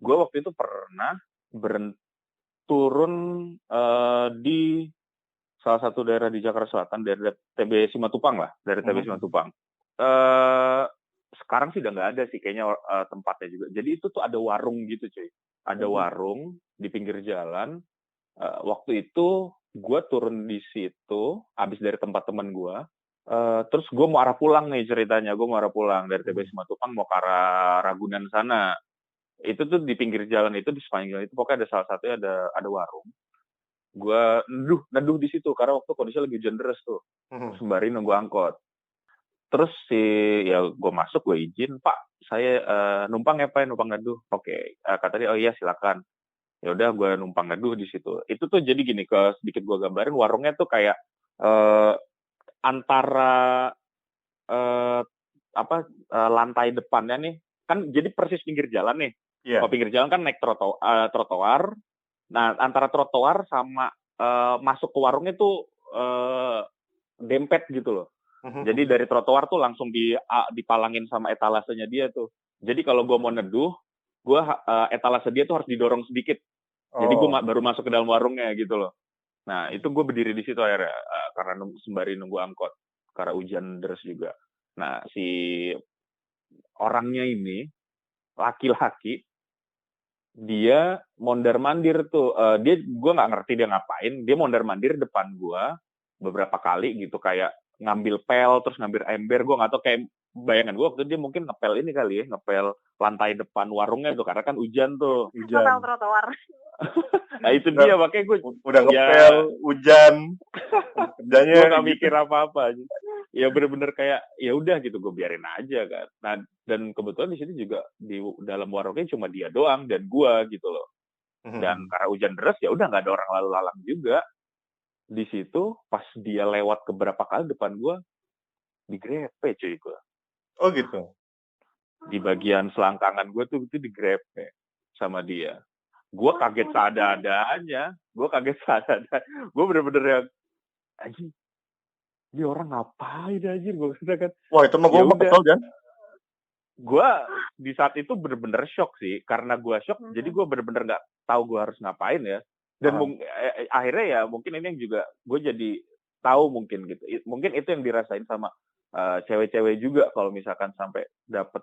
C: Gue waktu itu pernah turun di salah satu daerah di Jakarta Selatan, dari TB Simatupang lah, TB Simatupang. Sekarang sih udah nggak ada sih kayaknya tempatnya juga. Jadi itu tuh ada warung gitu cuy. Ada warung di pinggir jalan. Waktu itu gue turun di situ, abis dari tempat teman gue. Terus gue mau arah pulang nih ceritanya. Gue mau arah pulang dari TB Simatupang mau ke arah Ragunan sana. Itu tuh di pinggir jalan itu, di sepanjang jalan itu pokoknya ada salah satunya ada warung. Gue neduh di situ karena waktu kondisinya lagi hujan deras tuh. Sembari nunggu angkot. Terus gue masuk, gue izin, Pak, saya numpang ya Pak, numpang neduh. Oke, kata dia, oh iya silakan. Ya udah, gue numpang neduh di situ. Itu tuh jadi gini, sedikit gue gambarin, warungnya tuh kayak antara lantai depannya nih, kan jadi persis pinggir jalan nih. Kalau pinggir jalan kan naik trotoar. Nah, antara trotoar sama masuk ke warungnya tuh dempet gitu loh. Jadi dari trotoar tuh langsung dipalangin sama etalasenya dia tuh. Jadi kalau gue mau neduh, etalase dia tuh harus didorong sedikit. Jadi gue baru masuk ke dalam warungnya gitu loh. Nah, itu gue berdiri di situ akhirnya karena sembari nunggu angkot. Karena hujan deras juga. Nah, si orangnya ini, laki-laki, dia mondar-mandir tuh. Gue nggak ngerti dia ngapain. Dia mondar-mandir depan gue beberapa kali gitu, kayak ngambil pel terus ngambil ember, gue nggak tahu, kayak bayangan gue waktu itu dia mungkin ngepel ini kali ya, ngepel lantai depan warungnya tuh karena kan hujan tuh.
A: Ngepel trotoar.
C: Nah itu dia, makanya gue
B: Udah ngepel, hujan, kerjanya
C: gue nggak
B: gitu.
C: mikir apa-apa. Ya bener-bener kayak ya udah gitu, gue biarin aja kan. Nah dan kebetulan di situ juga di dalam warungnya cuma dia doang dan gue gitu loh. Dan karena hujan deras ya udah nggak ada orang lalu lalang juga. Di situ pas dia lewat beberapa kali depan gue, digrepe cuy gue.
B: Oh gitu.
C: Di bagian selangkangan gue tuh itu digrepe sama dia. Gue kaget seadanya. Gue bener-bener yang anjing, ini orang ngapain anjir, gue katakan.
B: Wah itu mah gue kesel kan.
C: Gue di saat itu bener-bener shock sih, karena gue shock, jadi gue bener-bener nggak tahu gue harus ngapain ya. Dan akhirnya ya mungkin ini yang juga gue jadi tahu mungkin gitu. Mungkin itu yang dirasain sama cewek-cewek juga kalau misalkan sampai dapet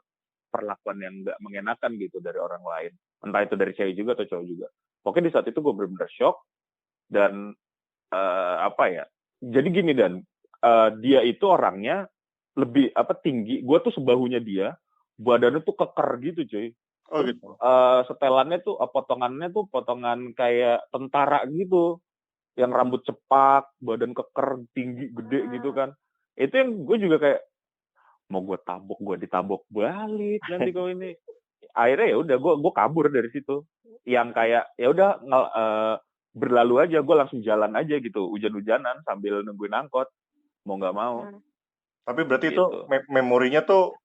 C: perlakuan yang nggak mengenakan gitu dari orang lain. Entah itu dari cewek juga atau cowok juga. Pokoknya di saat itu gue bener-bener shock. Dan jadi gini Dan, dia itu orangnya lebih tinggi. Gue tuh sebahunya dia, badannya tuh keker gitu cuy.
B: Oh gitu.
C: Setelannya tuh potongannya tuh potongan kayak tentara gitu, yang rambut cepak, badan keker, tinggi, gede gitu kan. Itu yang gue juga kayak mau gue ditabok balik nanti kalau ini. Akhirnya ya udah gue kabur dari situ. Yang kayak ya udah berlalu aja, gue langsung jalan aja gitu, hujan-hujanan sambil nungguin angkot, mau nggak mau.
B: Tapi berarti gitu. Itu memorinya tuh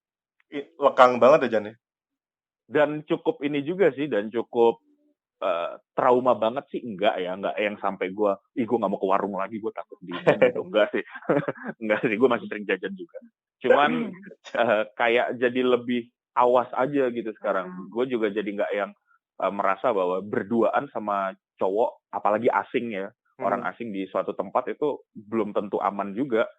B: lekang banget aja nih.
C: Dan cukup ini juga sih, dan cukup trauma banget sih, enggak yang sampai gue nggak mau ke warung lagi, gue takut gitu. Enggak sih, gue masih sering jajan juga. Cuman kayak jadi lebih awas aja gitu sekarang. Gue juga jadi nggak yang merasa bahwa berduaan sama cowok, apalagi asing ya, orang asing di suatu tempat itu belum tentu aman juga,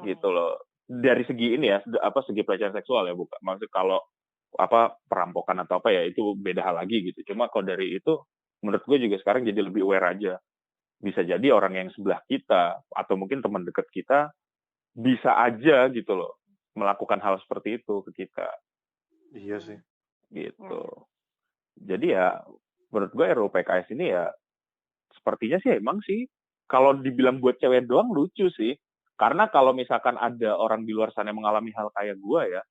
C: gitu loh. Dari segi ini ya, segi pelecehan seksual ya, bukan maksud kalau perampokan atau apa ya itu beda hal lagi gitu. Cuma kalau dari itu menurut gue juga sekarang jadi lebih aware aja. Bisa jadi orang yang sebelah kita atau mungkin teman dekat kita bisa aja gitu loh melakukan hal seperti itu ke kita.
B: Iya sih.
C: Gitu. Jadi ya menurut gue RUU PKS ini ya sepertinya sih emang sih kalau dibilang buat cewek doang lucu sih. Karena kalau misalkan ada orang di luar sana yang mengalami hal kayak gue ya,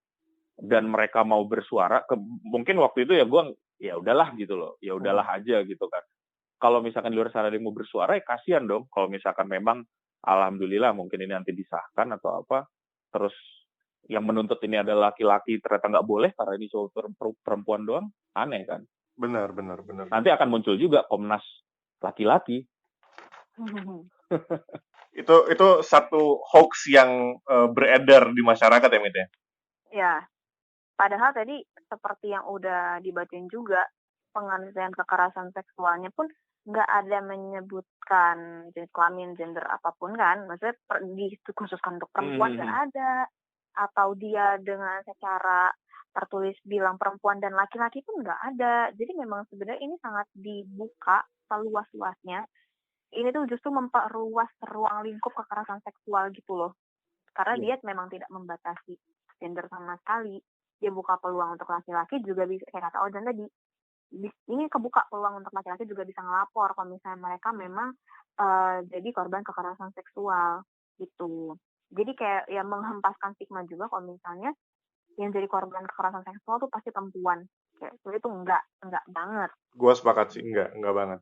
C: dan mereka mau bersuara, mungkin waktu itu ya gue ya udahlah gitu loh, ya udahlah aja gitu kan. Kalau misalkan di luar sana ada yang mau bersuara ya kasihan dong. Kalau misalkan memang alhamdulillah mungkin ini nanti disahkan atau apa, terus yang menuntut ini adalah laki-laki ternyata nggak boleh karena ini cowok perempuan doang, aneh kan.
B: Benar.
C: Nanti akan muncul juga Komnas laki-laki.
B: Itu satu hoax yang beredar di masyarakat ya, Mit ya?
A: Ya. Padahal tadi seperti yang udah dibacain juga, pengantian kekerasan seksualnya pun nggak ada menyebutkan jenis kelamin, gender apapun kan. Maksudnya dikhususkan untuk perempuan nggak ada. Atau dia dengan secara tertulis bilang perempuan dan laki-laki pun nggak ada. Jadi memang sebenarnya ini sangat dibuka seluas-luasnya. Ini tuh justru memperluas ruang lingkup kekerasan seksual gitu loh. Karena dia memang tidak membatasi gender sama sekali. Dia buka peluang untuk laki-laki juga bisa, kayak kata Ojan tadi, ini kebuka peluang untuk laki-laki juga bisa ngelapor kalau misalnya mereka memang jadi korban kekerasan seksual gitu. Jadi kayak ya menghempaskan stigma juga kalau misalnya yang jadi korban kekerasan seksual tuh pasti perempuan. Kayak itu enggak banget.
B: Gua sepakat sih, enggak banget.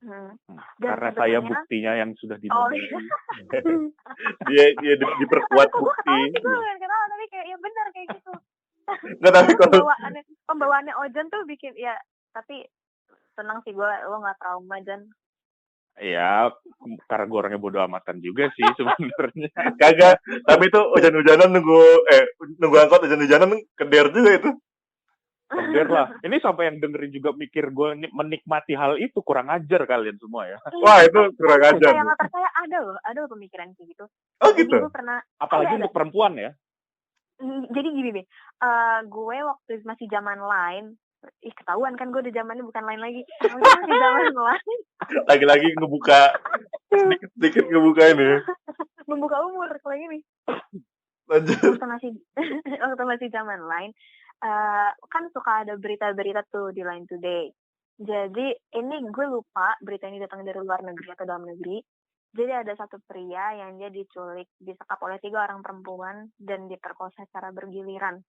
C: Karena saya buktinya yang sudah dibangun.
B: dia diperkuat bukti.
A: Gue kenal tapi kayak ya benar kayak gitu.
B: Nggak, tapi kalau
A: pembawaannya Ojan tuh bikin ya, tapi senang sih gue, lo nggak trauma Jan.
C: Ya karena gue orangnya bodo amatan juga sih sebenarnya.
B: Kagak, tapi itu hujan-hujanan nunggu angkot hujan-hujanan keder juga itu.
C: Keder lah. Ini sampai yang dengerin juga mikir gue menikmati hal itu, kurang ajar kalian semua ya.
B: Wah itu kurang ajar.
A: Yang nggak percaya ada loh pemikiran kayak gitu.
B: Oh gitu.
A: Gue pernah.
C: Apalagi untuk perempuan ya.
A: Jadi gini nih, gue waktu masih zaman Line, ketahuan kan gue udah zamannya bukan Line lagi, masih zaman Line.
B: Lagi-lagi ngebuka, sedikit ngebuka ini.
A: Membuka umur kalau ini.
B: Lanjut.
A: waktu masih waktu masih zaman Line, kan suka ada berita-berita tuh di Line Today. Jadi ini gue lupa berita ini datang dari luar negeri atau dalam negeri. Jadi ada satu pria yang dia diculik, disekap oleh 3 orang perempuan dan diperkosa secara bergiliran.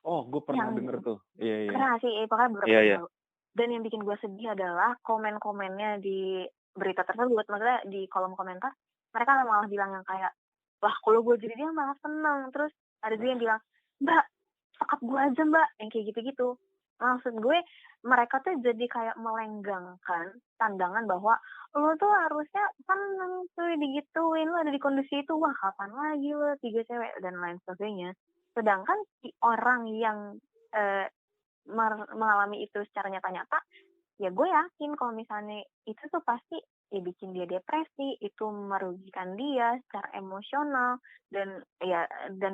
C: Oh, gue pernah
A: Yang
C: denger tuh. Iya.
A: keras sih, pokoknya beberapa
C: Iya,
A: tahun
C: iya.
A: lalu. Dan yang bikin gue sedih adalah komen-komennya di berita tersebut, maksudnya di kolom komentar, mereka malah bilang yang kayak, wah kalau gue jadi dia malah seneng. Terus ada juga yang bilang, mbak, sekap gue aja mbak, yang kayak gitu-gitu. Maksud gue, mereka tuh jadi kayak melenggangkan pandangan bahwa lo tuh harusnya seneng tuh digituin, lo ada di kondisi itu, wah kapan lagi lo 3 cewek, dan lain sebagainya. Sedangkan si orang yang mengalami itu secara nyata-nyata, ya gue yakin kalau misalnya itu tuh pasti ya bikin dia depresi, itu merugikan dia secara emosional, dan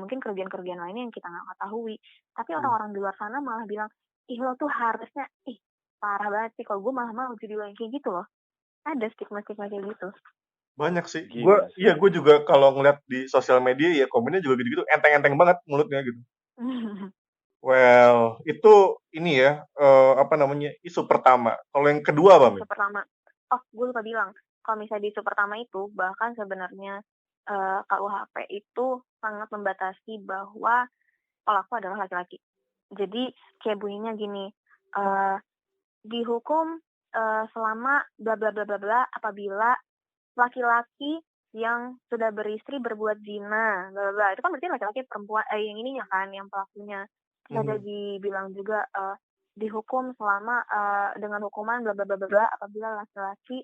A: mungkin kerugian-kerugian lainnya yang kita nggak ketahui. Tapi orang-orang di luar sana malah bilang, ih lo tuh harusnya, parah banget sih, kalau gue malah mau jadi lo yang kayak gitu loh. Ada stigma-stigma kayak gitu.
B: Banyak sih.
C: Gila sih.
B: Gue juga kalau ngeliat di sosial media ya komennya juga gitu-gitu, enteng-enteng banget mulutnya gitu. Well, itu ini ya, apa namanya, isu pertama. Kalau yang kedua apa,
A: Isu pertama. Oh, gue lupa bilang. Kalau misalnya di isu pertama itu, bahkan sebenarnya KUHP itu sangat membatasi bahwa pelaku adalah laki-laki. Jadi kayak bunyinya gini, dihukum selama bla bla bla bla bla apabila laki-laki yang sudah beristri berbuat zina, bla bla bla. Itu kan berarti laki-laki perempuan yang ininya kan, yang pelakunya. Ada dibilang juga dihukum selama dengan hukuman bla bla bla bla apabila laki-laki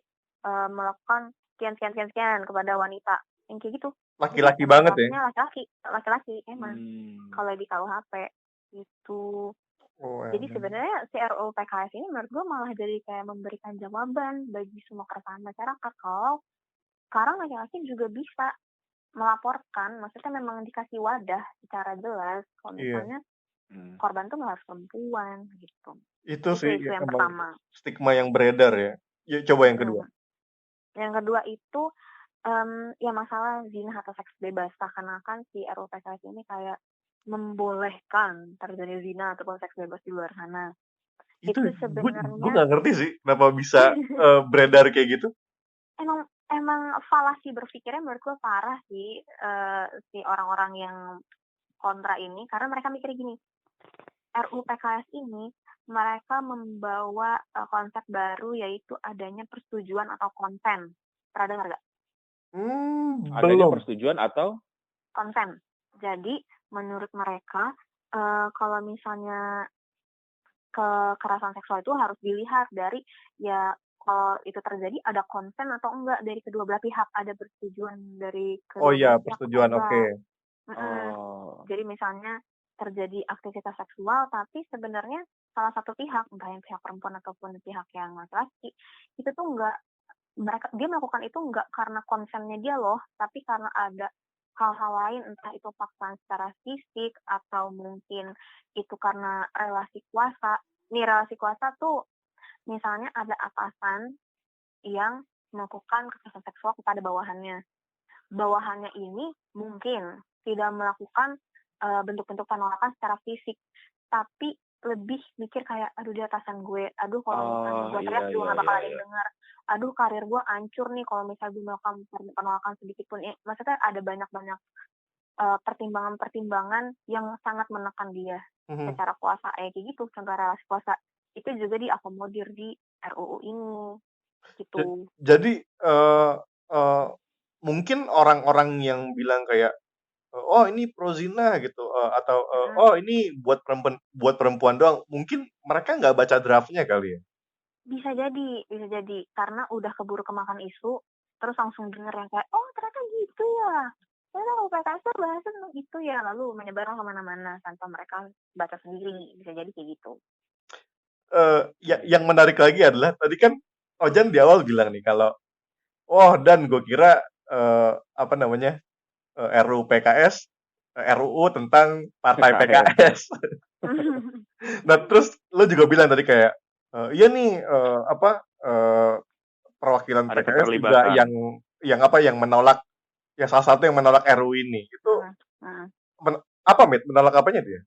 A: melakukan sekian kepada wanita, yang kayak gitu.
B: Laki-laki banget ya?
A: Laki-laki emang. Kalau di KUHP itu. Jadi sebenarnya si RUU PKS ini menurut gue malah jadi kayak memberikan jawaban bagi semua keresahan masyarakat kalau sekarang laki-laki juga bisa melaporkan, maksudnya memang dikasih wadah secara jelas kalau misalnya korban tuh nggak harus perempuan gitu.
B: Itu sih
A: yang pertama.
B: Stigma yang beredar ya. Ya coba yang kedua.
A: Yang kedua itu ya masalah zina atau seks bebas, seakan-akan si RUU PKS ini kayak membolehkan terjadi zina ataupun seks bebas di luar sana. Itu sebenarnya
B: gue nggak ngerti sih kenapa bisa beredar kayak gitu.
A: Emang falasi berpikirnya menurut gue parah sih, si orang-orang yang kontra ini, karena mereka mikir gini, RUU PKS ini mereka membawa konsep baru, yaitu adanya persetujuan atau konsen. Pernah dengar nggak?
C: Adanya persetujuan atau
A: konsen. Jadi menurut mereka kalau misalnya kekerasan seksual itu harus dilihat dari ya kalau itu terjadi ada konsen atau enggak dari kedua belah pihak, ada persetujuan dari kedua belah pihak.
B: Persetujuan, oke.
A: Jadi misalnya terjadi aktivitas seksual tapi sebenarnya salah satu pihak, entah yang pihak perempuan ataupun pihak yang laki-laki, itu tuh enggak, dia melakukan itu enggak karena konsennya dia loh, tapi karena ada hal-hal lain, entah itu paksaan secara fisik atau mungkin itu karena relasi kuasa. Nih relasi kuasa tuh misalnya ada atasan yang melakukan kekerasan seksual kepada bawahannya. Bawahannya ini mungkin tidak melakukan bentuk-bentuk penolakan secara fisik, tapi lebih mikir kayak, aduh dia atasan gue, aduh kalau misalnya gue teriak juga gak bakal ada yang dengar, aduh karir gue hancur nih kalau misalnya gue melakukan penolakan sedikit pun. Maksudnya ada banyak-banyak pertimbangan-pertimbangan yang sangat menekan dia secara kuasa, kayak gitu. Contoh relasi kuasa itu juga diakomodir di RUU ini gitu.
B: Jadi mungkin orang-orang yang bilang kayak oh ini pro zina gitu atau oh ini buat perempuan doang, mungkin mereka nggak baca draftnya kali ya.
A: Bisa jadi karena udah keburu kemakan isu terus langsung denger yang kayak oh ternyata gitu ya, ternyata PKS bahas tentang itu ya, lalu menyebar kemana-mana tanpa mereka baca sendiri. Bisa jadi kayak gitu.
B: Yang menarik lagi adalah tadi kan Ojan di awal bilang nih kalau dan gue kira apa namanya RUU PKS RUU tentang partai PKS. Nah terus lo juga bilang tadi kayak iya nih perwakilan
C: ada
B: PKS juga yang menolak, ya salah satu yang menolak RUU ini itu
A: Hmm.
B: Apa, Mit? Menolak apanya dia?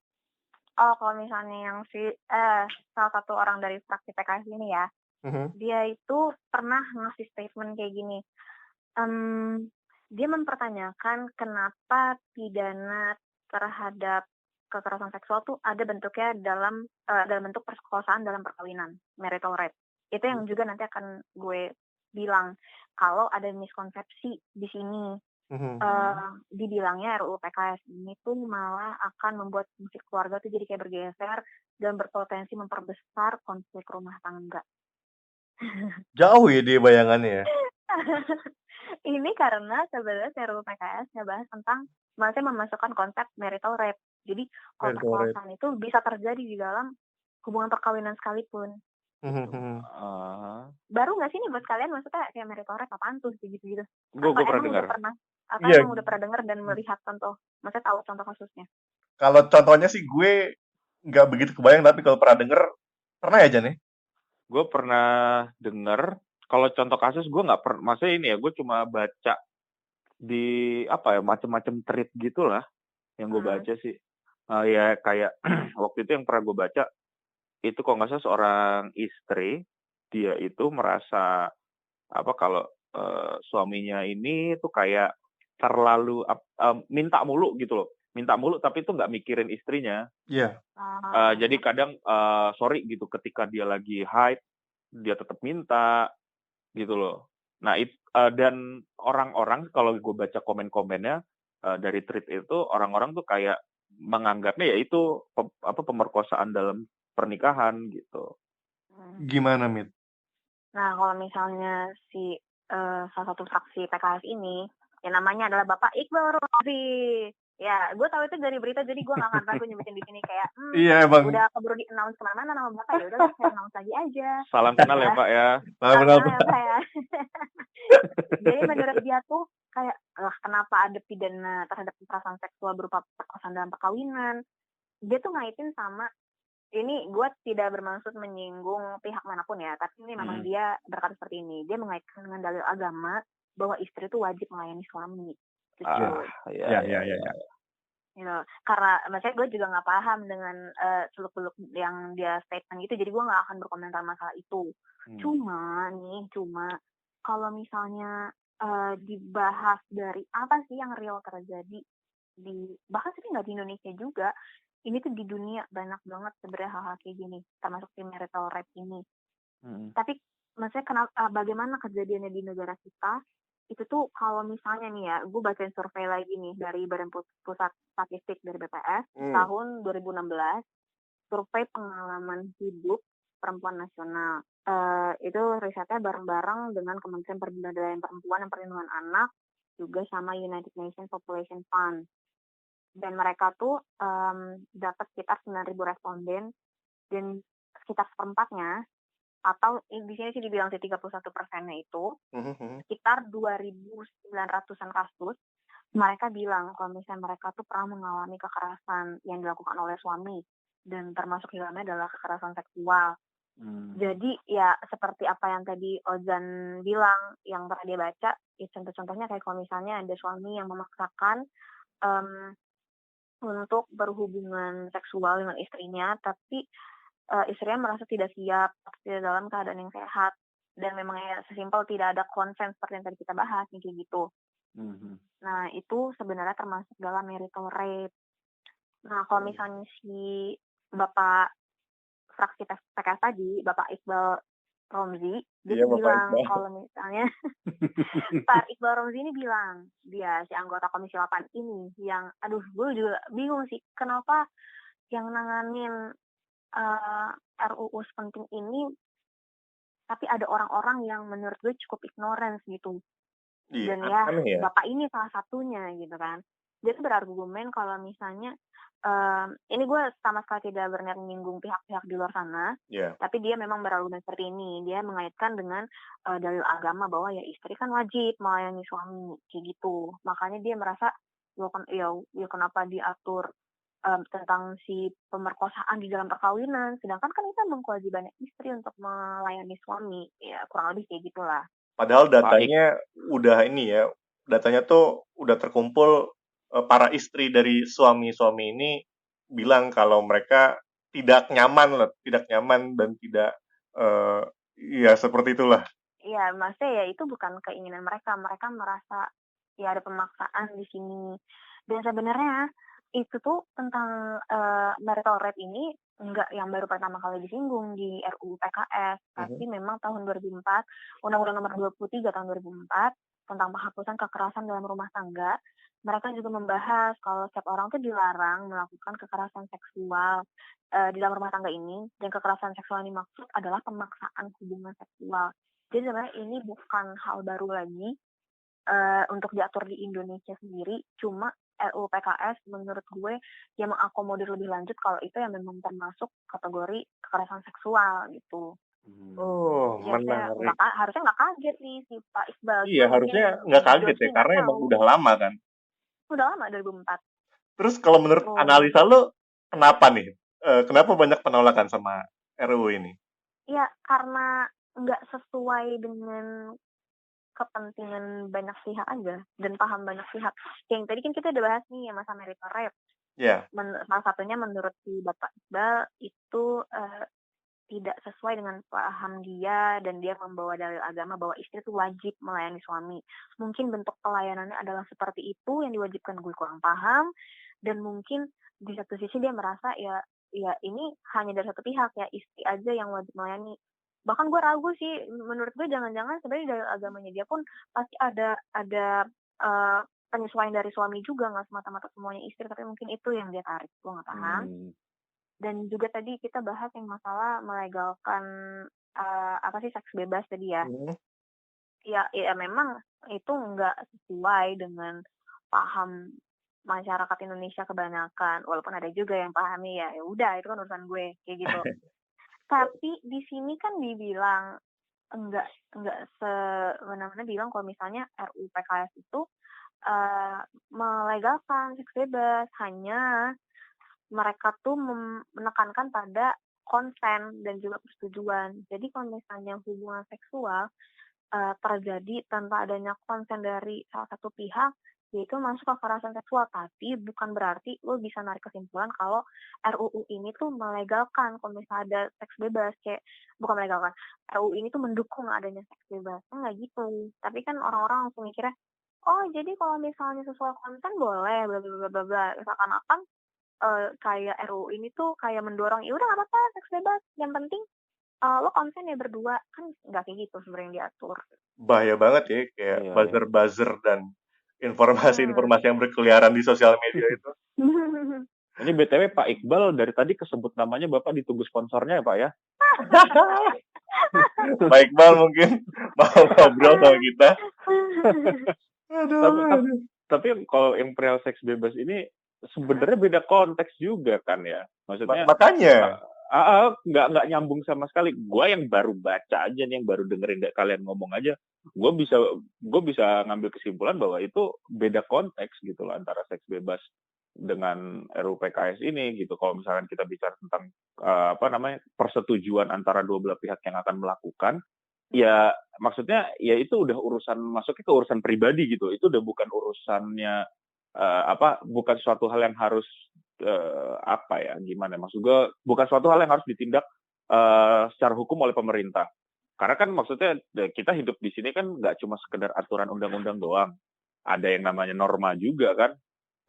A: Oh, kalau misalnya yang salah satu orang dari fraksi PKS ini ya, dia itu pernah ngasih statement kayak gini. Dia mempertanyakan kenapa pidana terhadap kekerasan seksual tuh ada bentuknya dalam bentuk perkosaan dalam perkawinan, marital rape. Itu yang juga nanti akan gue bilang kalau ada miskonsepsi di sini. Dibilangnya RUU PKS ini tuh malah akan membuat fungsi keluarga tuh jadi kayak bergeser dan berpotensi memperbesar konflik rumah tangga.
B: Jauh ya dia bayangannya ya.
A: Ini karena sebenarnya RUU PKS ngebahas tentang masih memasukkan konsep marital rape. Jadi kalau perkosaan itu bisa terjadi di dalam hubungan perkawinan sekalipun. Baru nggak sih nih buat kalian, maksudnya kayak marital rape apaan tuh gitu-gitu?
C: Gue pernah dengar.
A: Emang udah pernah dengar dan melihat contoh, maksudnya tahu contoh kasusnya?
B: Kalau contohnya sih gue nggak begitu kebayang, tapi kalau pernah denger, pernah ya Jan ya?
C: Gue pernah denger. Kalau contoh kasus gue nggak pernah, maksudnya ini ya, gue cuma baca di apa ya, macam-macam thread gitulah yang gue baca sih. Ya kayak waktu itu yang pernah gue baca itu kalau nggak salah seorang istri, dia itu merasa apa kalau suaminya ini tuh kayak terlalu minta mulu gitu loh, minta mulu tapi itu nggak mikirin istrinya.
B: Iya.
C: Jadi kadang sorry gitu ketika dia lagi haid dia tetap minta gitu loh. Nah dan orang-orang kalau gue baca komen-komennya dari tweet itu, orang-orang tuh kayak menganggapnya ya itu pemerkosaan dalam pernikahan gitu.
B: Gimana, Mit?
A: Nah, kalau misalnya si salah satu fraksi PKS ini, yang namanya adalah Bapak Iqbal Romzi. Ya, gue tahu itu dari berita, jadi gue nggak akan ragu nyebutin di sini kayak,
B: iya, Bang.
A: udah keburu di-announce kemana-mana nama Bapak, ya udah saya announce lagi aja.
C: Salam kenal ya Pak ya.
B: Salam kenal
A: ya Pak ya. Jadi menurut dia tuh kayak, kenapa ada pidana terhadap kekerasan seksual berupa perkosaan dalam perkawinan? Dia tuh ngaitin sama, ini gue tidak bermaksud menyinggung pihak manapun ya, tapi ini memang dia berkata seperti ini. Dia mengaitkan dengan dalil agama bahwa istri itu wajib melayani suami.
C: Ya.
A: You know, karena maksudnya gue juga nggak paham dengan seluk-beluk yang dia statement gitu, jadi gue nggak akan berkomentar masalah itu. Cuma kalau misalnya dibahas dari apa sih yang real terjadi bahkan sih nggak di Indonesia juga, ini tuh di dunia banyak banget sebenarnya hal-hal kayak gini, termasuk si marital rape ini. Tapi maksudnya bagaimana kejadiannya di negara kita itu tuh, kalau misalnya nih ya, gue bacain survei lagi nih dari Badan Pusat Statistik dari BPS tahun 2016, survei pengalaman hidup perempuan nasional. Itu risetnya bareng-bareng dengan Kementerian Pemberdayaan Perempuan dan Perlindungan Anak, juga sama United Nations Population Fund. Dan mereka tuh dapat sekitar 9.000 responden, dan sekitar seperempatnya, atau di sini sih dibilang sih 31%-nya itu, sekitar 2.900-an kasus, mereka bilang kalau misalnya mereka tuh pernah mengalami kekerasan yang dilakukan oleh suami, dan termasuk dalamnya adalah kekerasan seksual. Jadi ya seperti apa yang tadi Ozan bilang, yang pernah dia baca, ya contoh-contohnya kayak kalau misalnya ada suami yang memaksakan untuk berhubungan seksual dengan istrinya, tapi istrinya merasa tidak siap, tidak dalam keadaan yang sehat, dan memang ya sesimpel tidak ada konsen seperti yang tadi kita bahas, kayak gitu. Nah, itu sebenarnya termasuk dalam marital rape. Nah, kalau misalnya si Bapak fraksi PKS tadi, Bapak Iqbal Romzi, dia bilang kalau misalnya Pak Iqbal Romzi ini bilang, dia si anggota Komisi 8 ini yang, gue juga bingung sih, kenapa yang nanganin RUU sepenting ini, tapi ada orang-orang yang menurut gue cukup ignorance gitu. Dan ya, Bapak ini salah satunya gitu kan. Dia tuh berargumen kalau misalnya, ini gue sama sekali tidak berniat menyinggung pihak-pihak di luar sana, tapi dia memang berargumen seperti ini. Dia mengaitkan dengan dalil agama bahwa ya istri kan wajib melayani suami, kayak gitu. Makanya dia merasa, ya kenapa diatur tentang si pemerkosaan di dalam perkawinan, sedangkan kan itu emang kewajibannya istri untuk melayani suami, ya kurang lebih kayak gitulah.
B: Padahal datanya udah ini ya, datanya tuh udah terkumpul para istri dari suami-suami ini bilang kalau mereka tidak nyaman dan tidak ya seperti itulah.
A: Iya, maksudnya ya itu bukan keinginan mereka. Mereka merasa ya ada pemaksaan di sini. Dan sebenarnya itu tuh tentang marital rape ini enggak yang baru pertama kali disinggung di RUU PKS, tapi memang tahun 2004, Undang-Undang Nomor 23 tahun 2004 tentang penghapusan kekerasan dalam rumah tangga, mereka juga membahas kalau setiap orang tuh dilarang melakukan kekerasan seksual di dalam rumah tangga ini, dan kekerasan seksual yang dimaksud adalah pemaksaan hubungan seksual. Jadi sebenarnya ini bukan hal baru lagi untuk diatur di Indonesia sendiri, cuma RUU PKS menurut gue yang mengakomodir lebih lanjut kalau itu yang memang termasuk kategori kekerasan seksual gitu.
B: Oh,
A: Jadi
B: menarik.
A: harusnya nggak kaget nih si Pak Iqbal.
B: Iya, harusnya nggak kaget ya, karena emang udah lama kan.
A: Udah lama, 2004.
B: Terus kalau menurut analisa lo, kenapa nih? Kenapa banyak penolakan sama RUU ini?
A: Ya, karena nggak sesuai dengan kepentingan banyak pihak aja dan paham banyak pihak. Yang tadi kan kita udah bahas nih ya masa marital rape.
B: Yeah.
A: Salah satunya menurut si Bapak Iqbal itu tidak sesuai dengan paham dia, dan dia membawa dalil agama bahwa istri itu wajib melayani suami. Mungkin bentuk pelayanannya adalah seperti itu yang diwajibkan, gue kurang paham. Dan mungkin di satu sisi dia merasa ya ini hanya dari satu pihak ya, istri aja yang wajib melayani. Bahkan gue ragu sih, menurut gue jangan-jangan sebenarnya dalil agamanya dia pun pasti ada penyesuaian dari suami juga, nggak semata-mata semuanya istri, tapi mungkin itu yang dia tarik, gue nggak paham. Dan juga tadi kita bahas yang masalah melegalkan seks bebas tadi ya. Ya memang itu nggak sesuai dengan paham masyarakat Indonesia kebanyakan, walaupun ada juga yang pahami ya udah itu kan urusan gue kayak gitu. Tapi di sini kan dibilang enggak semena-mena bilang kalau misalnya RUU PKS itu melegalkan seks bebas, hanya mereka tuh menekankan pada konsen dan juga persetujuan. Jadi kalau misalnya hubungan seksual terjadi tanpa adanya konsen dari salah satu pihak, yaitu masuk kekerasan seksual. Tapi bukan berarti lo bisa narik kesimpulan kalau RUU ini tuh melegalkan kalau misalnya ada seks bebas. Kayak bukan melegalkan, RUU ini tuh mendukung adanya seks bebas. Enggak gitu. Tapi kan orang-orang langsung mikirnya, oh jadi kalau misalnya sesuai konten boleh, bla bla bla bla. Seakan-akan kayak RUU ini tuh kayak mendorong, ya udah nggak apa-apa seks bebas, yang penting lo konsen ya berdua. Kan nggak kayak gitu sebenarnya yang diatur.
B: Bahaya banget ya, kayak buzzer-buzzer dan informasi-informasi yang berkeliaran di sosial media itu.
C: Ini BTW Pak Iqbal dari tadi kesebut namanya, Bapak ditunggu sponsornya ya Pak ya?
B: Pak Iqbal mungkin mau ngobrol sama kita.
C: Tapi kalau yang perihal seks bebas ini sebenarnya beda konteks juga kan ya, maksudnya.
B: Makanya.
C: Nggak nyambung sama sekali. Gue yang baru baca aja nih, yang baru dengerin kalian ngomong aja, gue bisa ngambil kesimpulan bahwa itu beda konteks gitu loh antara seks bebas dengan RUU PKS ini gitu. Kalau misalkan kita bicara tentang persetujuan antara dua belah pihak yang akan melakukan, ya maksudnya ya itu udah masuknya ke urusan pribadi gitu. Itu udah bukan urusannya bukan suatu hal yang harus gimana, maksud gue bukan suatu hal yang harus ditindak secara hukum oleh pemerintah. Karena kan maksudnya kita hidup di sini kan nggak cuma sekedar aturan undang-undang doang, ada yang namanya norma juga kan,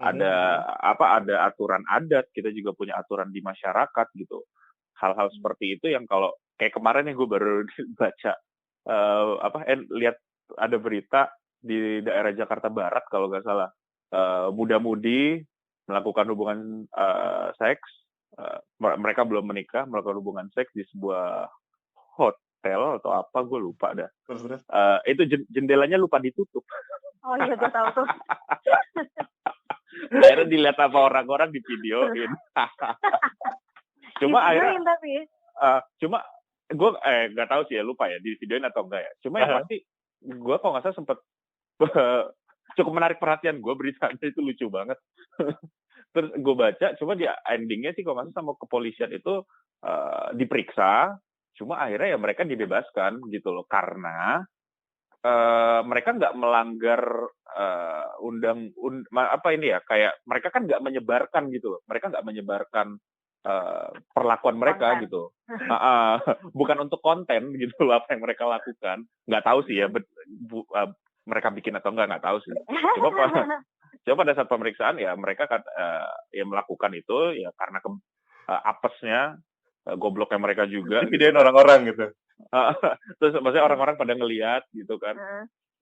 C: ada aturan adat, kita juga punya aturan di masyarakat gitu. Hal-hal seperti itu yang kalau kayak kemarin yang gue baru baca lihat ada berita di daerah Jakarta Barat kalau nggak salah, muda-mudi melakukan hubungan seks, mereka belum menikah, melakukan hubungan seks di sebuah hotel atau apa, gue lupa dah. Itu jendelanya lupa ditutup.
A: Oh iya, gue tahu tuh.
C: Akhirnya dilihat apa orang-orang di videoin. Cuma akhirnya, cuma gue nggak tahu sih ya, lupa ya di videoin atau enggak ya. Cuma yang pasti gue kalau nggak salah sempat cukup menarik perhatian gue, beritanya itu lucu banget. Terus gue baca, cuma di endingnya sih kalau nggak salah sama kepolisian itu diperiksa, cuma akhirnya ya mereka dibebaskan gitu loh, karena mereka nggak melanggar kayak mereka kan nggak menyebarkan gitu loh. Mereka nggak menyebarkan perlakuan mereka
A: Konten.
C: gitu. Bukan untuk konten gitu loh apa yang mereka lakukan. Nggak tahu sih ya, mereka bikin atau nggak tahu sih. Coba pada saat pemeriksaan ya mereka kan ya melakukan itu ya karena apesnya, gobloknya mereka juga.
B: Videoin orang-orang gitu.
C: Terus maksudnya orang-orang pada ngelihat gitu kan.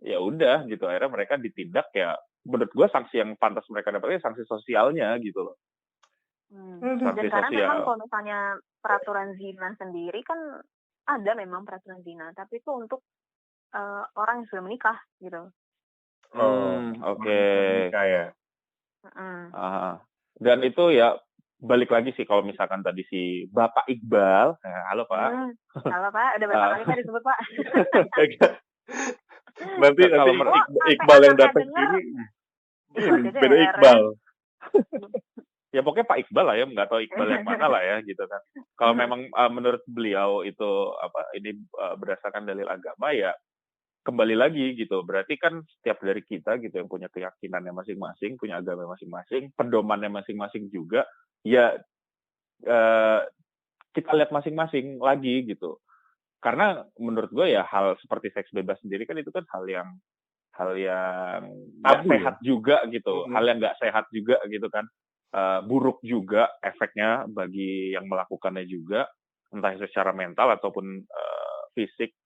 C: Ya udah gitu, akhirnya mereka ditindak ya. Menurut gue sanksi yang pantas mereka dapatnya sanksi sosialnya gitu loh.
A: Dan
C: Sanksi
A: karena memang
C: sosial.
A: kalau misalnya peraturan zina sendiri kan ada memang peraturan zina, tapi itu untuk orang yang sudah menikah gitu.
C: Oke.
B: Kayak.
C: Dan itu ya balik lagi sih kalau misalkan tadi si Bapak Iqbal, halo Pak.
A: Halo Pak, udah berapa kali Pak disebut Pak?
B: Nanti Iqbal yang datang sini, beda Iqbal.
C: Ya pokoknya Pak Iqbal lah ya, nggak tahu Iqbal yang mana lah ya gitu kan. Kalau memang menurut beliau itu ini berdasarkan dalil agama ya kembali lagi gitu. Berarti kan setiap dari kita gitu yang punya keyakinannya masing-masing, punya agama masing-masing, pedomannya masing-masing juga, ya kita lihat masing-masing lagi gitu. Karena menurut gue ya hal seperti seks bebas sendiri kan itu kan hal yang nggak sehat juga gitu, hal yang nggak sehat juga gitu kan, buruk juga efeknya bagi yang melakukannya juga, entah secara mental ataupun fisik.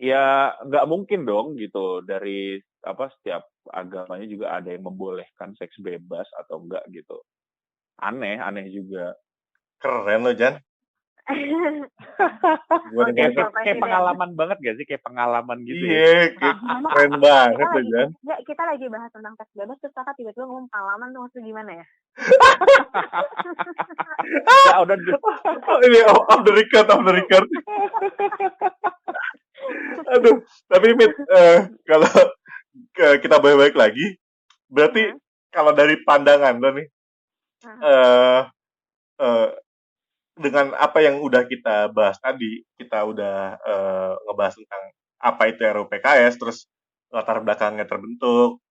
C: Ya nggak mungkin dong gitu dari setiap agamanya juga ada yang membolehkan seks bebas atau enggak gitu. Aneh juga.
B: Keren lo Jan.
C: Kayak pengalaman banget gak sih? Kayak pengalaman gitu
B: ya. Iya, keren banget lo Jan.
A: Kita lagi bahas tentang seks bebas, terus kakak tiba-tiba ngomong pengalaman tuh maksudnya gimana ya?
C: Udah.
B: Ini off the record. Aduh, tapi Mit, kalau kita balik lagi, berarti kalau dari pandangan lo nih, dengan apa yang udah kita bahas tadi, kita udah ngebahas tentang apa itu RUU PKS, terus latar belakangnya terbentuk,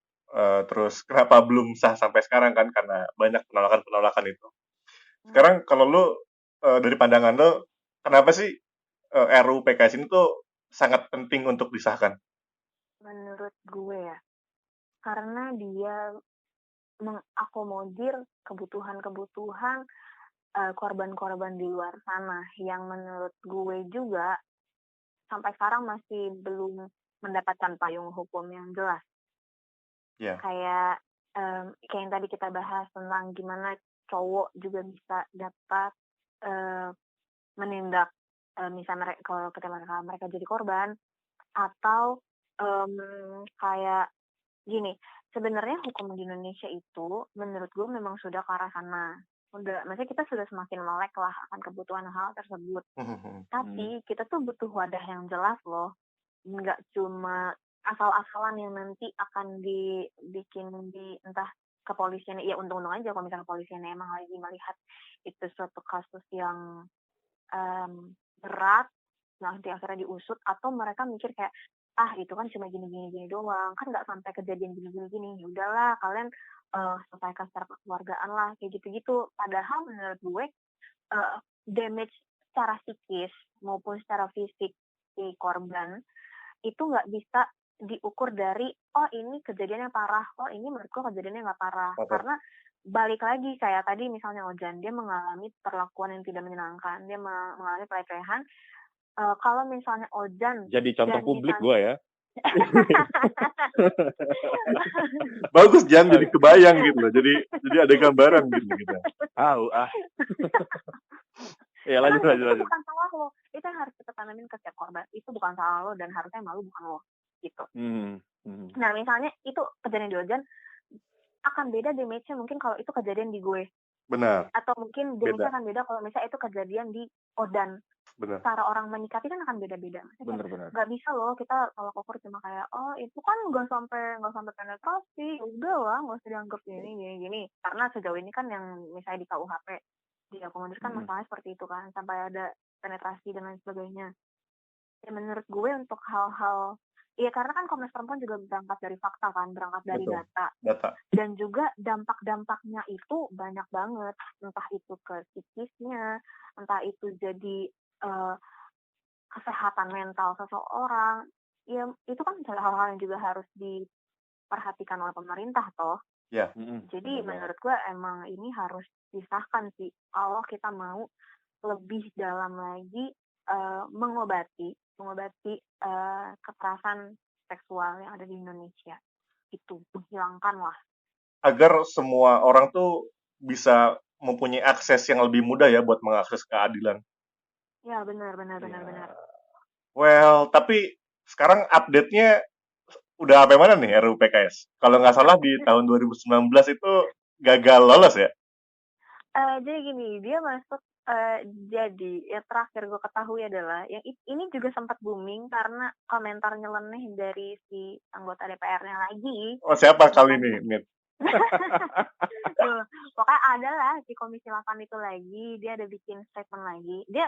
B: terus kenapa belum sah sampai sekarang kan, karena banyak penolakan itu. Sekarang kalau lo dari pandangan lo, kenapa sih RUU PKS ini tuh sangat penting untuk disahkan?
A: Menurut gue ya, karena dia mengakomodir kebutuhan-kebutuhan korban-korban di luar sana yang menurut gue juga sampai sekarang masih belum mendapatkan payung hukum yang jelas. Kayak yang tadi kita bahas tentang gimana cowok juga bisa dapat menindak misalnya kalau ketika mereka jadi korban, atau kayak gini, sebenarnya hukum di Indonesia itu menurut gue memang sudah ke arah sana. Maksudnya kita sudah semakin melek lah akan kebutuhan hal tersebut. Tapi kita tuh butuh wadah yang jelas loh. Nggak cuma asal-asalan yang nanti akan dibikin di entah kepolisian. Ya untung-untung aja kalau misalnya kepolisian emang lagi melihat itu suatu kasus yang berat, nanti akhirnya diusut, atau mereka mikir kayak itu kan cuma gini doang, kan nggak sampai kejadian gini. Ya udahlah kalian selesaikan secara kekeluargaan lah kayak gitu. Padahal menurut gue damage secara psikis maupun secara fisik si korban itu nggak bisa diukur dari ini kejadiannya parah, ini menurut gue kejadiannya nggak parah. Karena balik lagi kayak tadi misalnya Ojan, dia mengalami perlakuan yang tidak menyenangkan, dia mengalami pelecehan. Kalau misalnya Ojan
C: jadi contoh publik gue ya.
B: Bagus Jan, jadi kebayang gitu loh, jadi ada gambaran gitu kita.
C: Ya lanjut.
A: Itu bukan salah lo, itu yang harus kita tanamin ke setiap korban. Itu bukan salah lo dan harusnya malu bukan lo gitu. Nah misalnya itu kejadian di Ojan, akan beda damage-nya mungkin kalau itu kejadian di gue.
B: Benar.
A: Atau mungkin damage-nya akan beda kalau misalnya itu kejadian di Odan.
B: Benar.
A: Cara orang menyikapi kan akan beda-beda.
C: Benar.
A: Gak bisa loh kita kalau kokur cuma kayak itu kan nggak sampai penetrasi, udah lah nggak usah dianggap gini. Karena sejauh ini kan yang misalnya di KUHP diakomodir kan masalahnya seperti itu kan, sampai ada penetrasi dan lain sebagainya. Ya menurut gue untuk hal-hal Iya, karena kan Komnas Perempuan juga berangkat dari fakta kan, berangkat dari
B: Betul.
A: data.
B: Data.
A: Dan juga dampak-dampaknya itu banyak banget. Entah itu ke psikisnya, entah itu jadi kesehatan mental seseorang. Ya, itu kan hal-hal yang juga harus diperhatikan oleh pemerintah toh.
B: Ya.
A: Jadi menurut gue emang ini harus disahkan sih kalau kita mau lebih dalam lagi mengobati kekerasan seksual yang ada di Indonesia. Itu menghilangkan lah.
B: Agar semua orang tuh bisa mempunyai akses yang lebih mudah ya buat mengakses keadilan.
A: Ya, benar.
B: Well, tapi sekarang update-nya udah sampai mana nih RUU PKS? Kalau nggak salah di tahun 2019 itu gagal lolos ya?
A: Jadi gini, dia masuk jadi yang terakhir gue ketahui adalah yang ini juga sempat booming karena komentar nyeleneh dari si anggota DPR-nya lagi.
B: Oh, siapa kali ini, Mit?
A: Pokoknya ada lah di Komisi 8 itu lagi, dia ada bikin statement lagi. Dia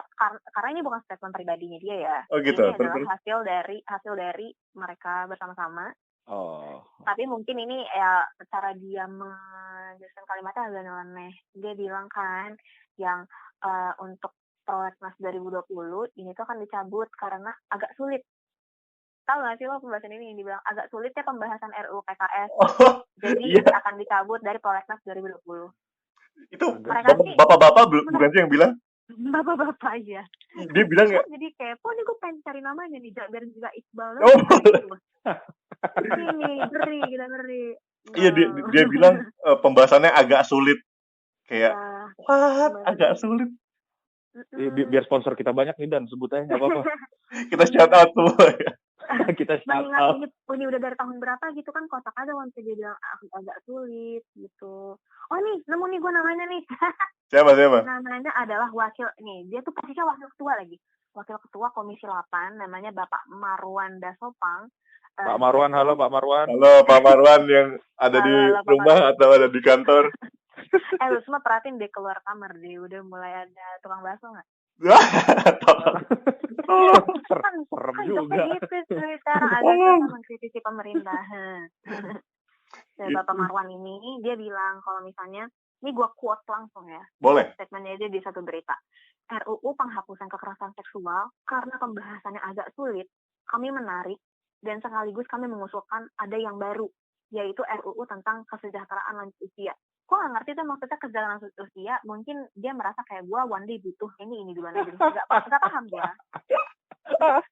A: karena ini bukan statement pribadinya dia ya.
B: Oh gitu.
A: Ini adalah hasil dari mereka bersama-sama.
C: Oh.
A: Tapi mungkin ini ya cara dia menjelaskan kalimatnya agak nyeleneh. Dia bilang kan yang untuk Prolegnas 2020 ini tuh akan dicabut karena agak sulit. Tahu nggak sih lo pembahasan ini yang dibilang agak sulit ya pembahasan RUU PKS. Jadi akan dicabut dari Prolegnas 2020.
B: Itu bapak-bapak bukan sih yang bilang?
A: Bapak-bapak ya.
B: Dia bilang ya.
A: Jadi kepo nih gue pengen cari namanya nih biar juga Iqbal. Ini ngeri.
B: Iya dia bilang pembahasannya agak sulit. Kayak agak sulit.
C: Biar sponsor kita banyak nih Dan sebut aja nggak apa-apa.
B: Kita shout out tuh.
C: Kita shout out.
A: Ini udah dari tahun berapa gitu kan kotak ada waktu dia bilang agak sulit gitu. Oh nih nemu nih gue namanya nih.
B: Siapa?
A: Namanya adalah dia tuh posisinya wakil ketua lagi. Wakil ketua Komisi 8 namanya Bapak Marwan Dasopang.
C: Pak Marwan, halo Pak Marwan.
B: Halo Pak Marwan yang ada di rumah atau ada di kantor.
A: Lu semua perhatiin deh keluar kamar deh, udah mulai ada tukang bakso nggak?
C: Serem juga.
A: Gitu cara agak mengkritisi pemerintahan. Bapak Marwan ini dia bilang kalau misalnya, ini gue quote langsung ya.
B: Boleh.
A: Statementnya dia di satu berita. RUU penghapusan kekerasan seksual karena pembahasannya agak sulit, kami menarik dan sekaligus kami mengusulkan ada yang baru, yaitu RUU tentang kesejahteraan lanjut usia. Gue gak ngerti tuh maksudnya kesejahteraan lanjut usia, mungkin dia merasa kayak gue one day butuh ini gimana gitu. Gak paham gue.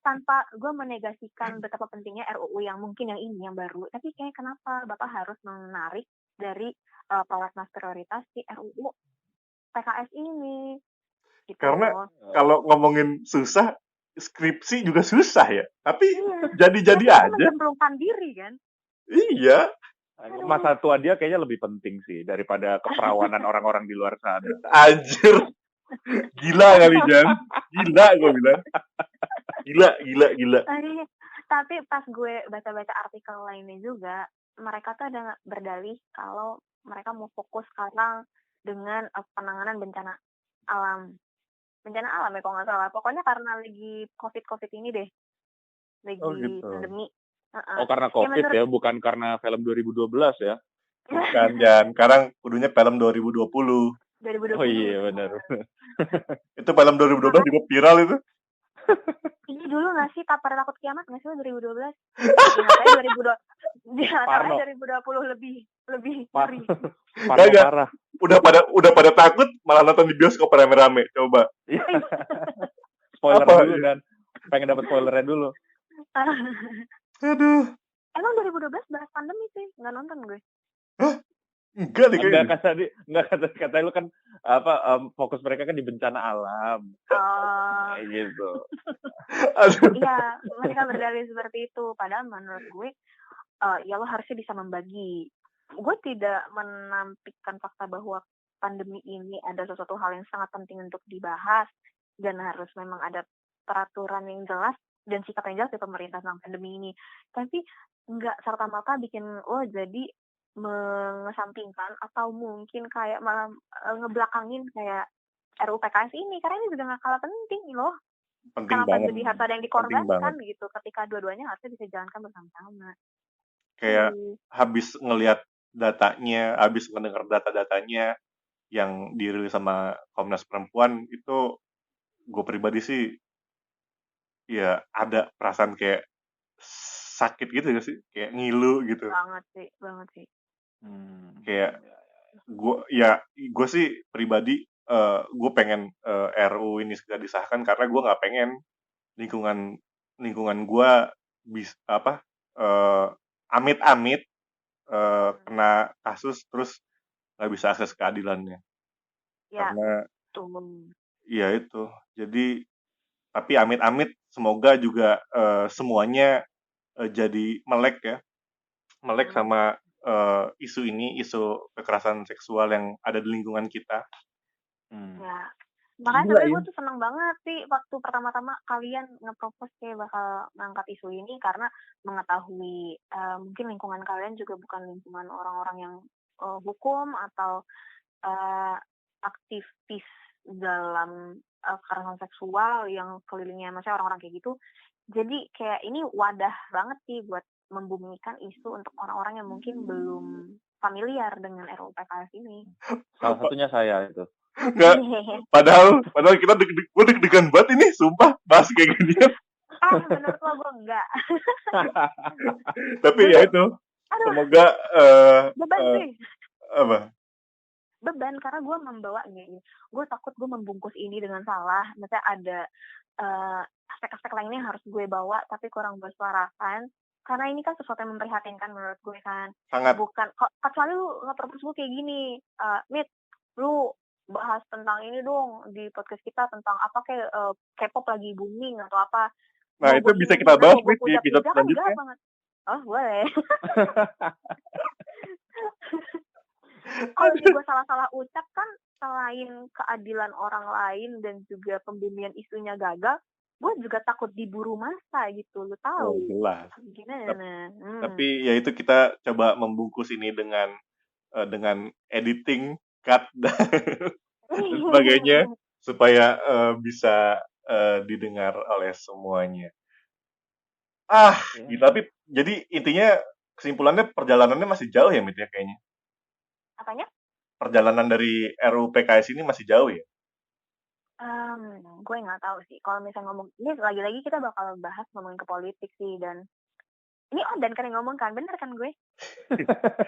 A: Tanpa gue menegasikan betapa pentingnya RUU yang mungkin yang baru, tapi kayak kenapa Bapak harus menarik dari prolegnas prioritas di RUU PKS ini? Gitu.
B: Karena kalau ngomongin susah, skripsi juga susah ya. Tapi jadi aja.
A: Menjemplungkan diri kan?
B: Iya.
C: Masa tua dia kayaknya lebih penting sih daripada keperawanan orang-orang di luar sana.
B: Anjir. Gila kali Jan. Gila gue bilang. Gila.
A: Tapi pas gue baca-baca artikel lainnya juga, mereka tuh ada berdalih kalau mereka mau fokus sekarang dengan penanganan bencana alam. Bencana alam ya kalau nggak salah. Pokoknya karena lagi COVID ini deh. Lagi pandemi.
C: Karena COVID ya, bukan karena film 2012 ya.
B: Bukan, Jan. Sekarang kudunya film 2020.
C: Oh iya, benar.
B: Itu film 2012 juga viral itu.
A: Ini dulu nggak sih pada takut kiamat nggak sih 2012? Nyatanya 2020 lebih ngeri.
C: Parah.
B: Udah pada takut malah nonton di bioskop rame-rame. Coba.
C: Spoiler dulu Dan. Pengen dapat spoilernya dulu.
B: Aduh.
A: Emang 2012 bahas pandemi sih, nggak nonton gue.
B: Hah? Enggak deh kayaknya.
C: Enggak kata lu kan fokus mereka kan di bencana alam. Kayak gitu.
A: Iya, mereka berdalih seperti itu. Padahal menurut gue ya lo harusnya bisa membagi. Gue tidak menampilkan fakta bahwa pandemi ini ada sesuatu hal yang sangat penting untuk dibahas dan harus memang ada peraturan yang jelas dan sikap yang jelas dari pemerintah tentang pandemi ini. Tapi nggak serta-merta bikin lo jadi mengesampingkan atau mungkin kayak malah ngebelakangin kayak RUU PKS ini, karena ini juga nggak kalah penting loh.
B: penting
A: kenapa
B: banget.
A: jadi harus ada yang
B: Penting banget.
A: dikorbankan gitu ketika dua-duanya harusnya bisa dijalankan bersama-sama.
B: Kayak
A: Iya.
B: habis ngelihat datanya, habis mendengar data-datanya yang dirilis sama Komnas Perempuan itu, gue pribadi sih ya ada perasaan kayak sakit gitu gak sih, kayak ngilu gitu.
A: Banget sih.
B: Kayak gue sih pribadi gue pengen RU ini segera disahkan karena gue nggak pengen lingkungan gue amit-amit kena kasus terus nggak bisa akses keadilannya.
A: Ya,
B: Karena
A: betul.
B: ya itu. Jadi tapi amit-amit semoga juga semuanya jadi melek ya. Melek sama isu kekerasan seksual yang ada di lingkungan kita.
A: Ya. Makanya sebenarnya gue tuh seneng banget sih waktu pertama-tama kalian nge-propose kayak bakal ngangkat isu ini karena mengetahui mungkin lingkungan kalian juga bukan lingkungan orang-orang yang hukum atau aktivis dalam kekerasan seksual yang kelilingnya maksudnya orang-orang kayak gitu. Jadi kayak ini wadah banget sih buat membumikan isu untuk orang-orang yang mungkin belum familiar dengan RUU PKS ini.
C: Salah satunya saya itu.
B: Nggak, padahal kita gue deg-degan banget ini, sumpah bahas kayak gini.
A: Menurut lo gue enggak.
B: Tapi ya itu, semoga
A: beban sih.
B: Apa?
A: Beban karena gue membawa gini. Gue takut gue membungkus ini dengan salah. Maksudnya ada aspek-aspek lainnya yang harus gue bawa tapi kurang bersuarakan. Karena ini kan sesuatu yang memprihatinkan menurut gue kan.
B: Sangat.
A: Bukan kecuali lu nge-propose gue kayak gini, Mit, lu bahas tentang ini dong di podcast kita tentang apa kayak K-pop lagi booming atau apa.
B: Nah, itu bisa kita bahas di episode selanjutnya.
A: Oh, boleh. Kalau gue salah-salah ucap kan, selain keadilan orang lain dan juga pembumian isunya gagal, gue juga takut diburu massa gitu, lu tahu.
B: Oh, jelas.
A: Gimana?
B: Tapi ya itu kita coba membungkus ini dengan editing, cut dan sebagainya supaya bisa didengar oleh semuanya. Tapi jadi intinya kesimpulannya perjalanannya masih jauh ya, Mit ya kayaknya.
A: Apanya?
B: Perjalanan dari RUU PKS ini masih jauh ya?
A: Gue nggak tahu sih. Kalau misalnya ngomong, ini lagi-lagi kita bakal bahas ngomongin ke politik sih, dan ini Odan kan yang ngomong kan, bener kan gue?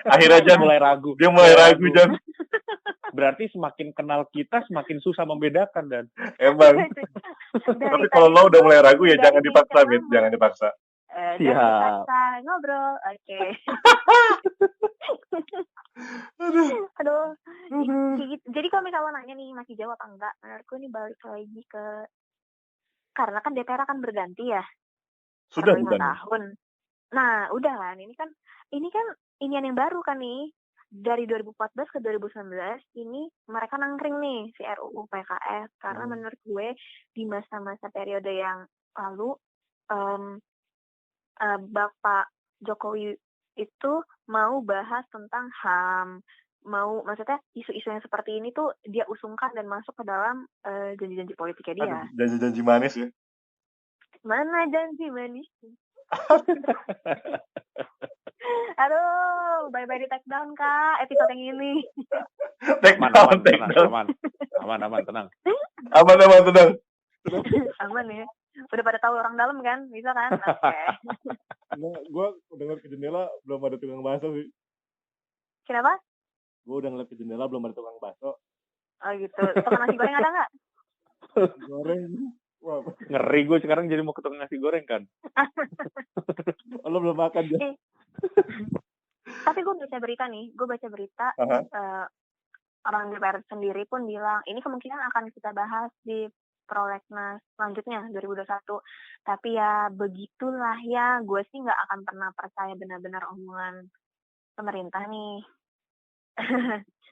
B: Akhirnya Jan
C: mulai ragu.
B: Dia mulai ragu Jan.
C: Berarti semakin kenal kita semakin susah membedakan dan.
B: Emang. Tapi kalau lo udah mulai ragu ya jangan dipaksa, Mit. Jangan dipaksa.
A: Jangan dipaksa ngobrol, oke. Aduh. Jadi kalau misalnya nanya nih masih jauh apa enggak, menurutku ini balik lagi ke, karena kan DPR akan berganti ya.
B: Sudah
A: 5 tahun. Nah, udah kan. Ini kan inian yang baru kan nih. Dari 2014 ke 2019 ini mereka nangkring nih si RUU PKS karena menurut gue di masa-masa periode yang lalu Bapak Jokowi itu mau bahas tentang HAM, maksudnya isu-isu yang seperti ini tuh dia usungkan dan masuk ke dalam janji-janji politiknya dia.
B: Janji-janji manis ya?
A: Mana janji manis? Aduh, bye-bye di take down Kak, episode yang ini.
C: Aman, tenang.
B: Aman, tenang.
A: Aman ya. Udah pada tahu orang dalam kan? Bisa kan? Oke.
B: Gue udah ngeliat ke jendela belum ada tukang bakso sih.
A: Kenapa?
B: Gue udah ngeliat ke jendela belum ada tukang bakso.
A: Oh gitu. Tukang nasi goreng ada nggak?
B: Goreng.
C: Wow. Ngeri gue sekarang jadi mau ke tukang nasi goreng kan.
B: Lo belum makan ya?
A: Tapi gue baca berita nih. Orang DPR sendiri pun bilang ini kemungkinan akan kita bahas di prolegnas selanjutnya 2021. Tapi ya begitulah ya, gue sih nggak akan pernah percaya benar-benar omongan pemerintah nih.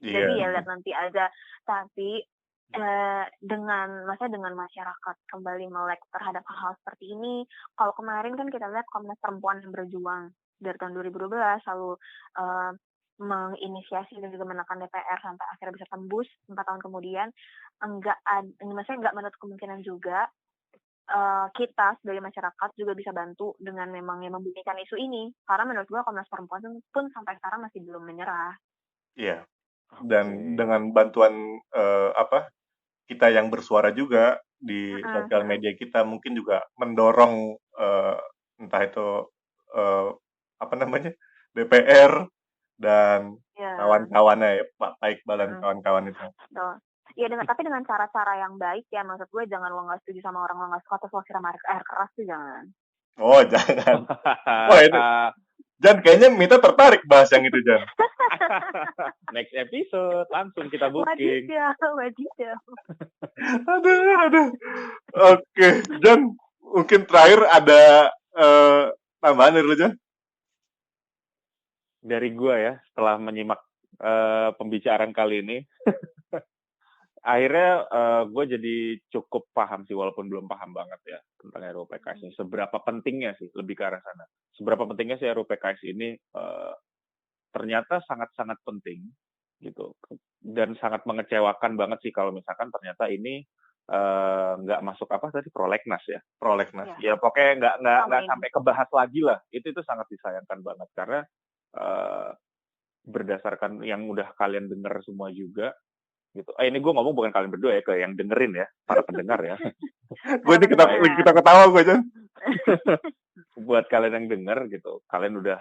A: Jadi ya lihat nanti aja. Tapi dengan masyarakat kembali melek terhadap hal-hal seperti ini. Kalau kemarin kan kita lihat Komnas Perempuan yang berjuang dari tahun 2012 lalu menginisiasi dan juga menekan DPR sampai akhirnya bisa tembus 4 tahun kemudian, nggak menutup kemungkinan juga kita sebagai masyarakat juga bisa bantu dengan memang yang membuktikan isu ini. Karena menurut gue Komnas Perempuan pun sampai sekarang masih belum menyerah.
B: Iya. Dan dengan bantuan kita yang bersuara juga di sosial media kita mungkin juga mendorong entah itu DPR dan kawan-kawannya ya, Pak Iqbal dan kawan-kawan itu.
A: Iya, tapi dengan cara-cara yang baik ya, maksud gue jangan lo nggak setuju sama orang lo nggak suka terus lo siram air keras tuh jangan.
B: Oh jangan. Wah itu Jan, kayaknya Mita tertarik bahas yang itu, Jan.
C: Next episode, langsung kita booking.
A: Wadidaw.
B: Aduh. Oke, Jan, mungkin terakhir ada tambahan dari lu, Jan?
C: Dari gua ya, setelah menyimak pembicaraan kali ini, akhirnya gue jadi cukup paham sih, walaupun belum paham banget ya tentang RUU PKS ini. Seberapa pentingnya sih, lebih ke arah sana. Seberapa pentingnya sih RUU PKS ini ternyata sangat-sangat penting gitu. Dan sangat mengecewakan banget sih kalau misalkan ternyata ini nggak masuk prolegnas ya.
B: Prolegnas.
C: Ya pokoknya nggak sampai kebahas lagi lah. Itu sangat disayangkan banget karena berdasarkan yang udah kalian dengar semua juga gitu. Ini gue ngomong bukan kalian berdua ya, ke yang dengerin ya, para pendengar ya.
B: Gue ini kita ketawa gue, Jan.
C: Buat kalian yang denger gitu, kalian udah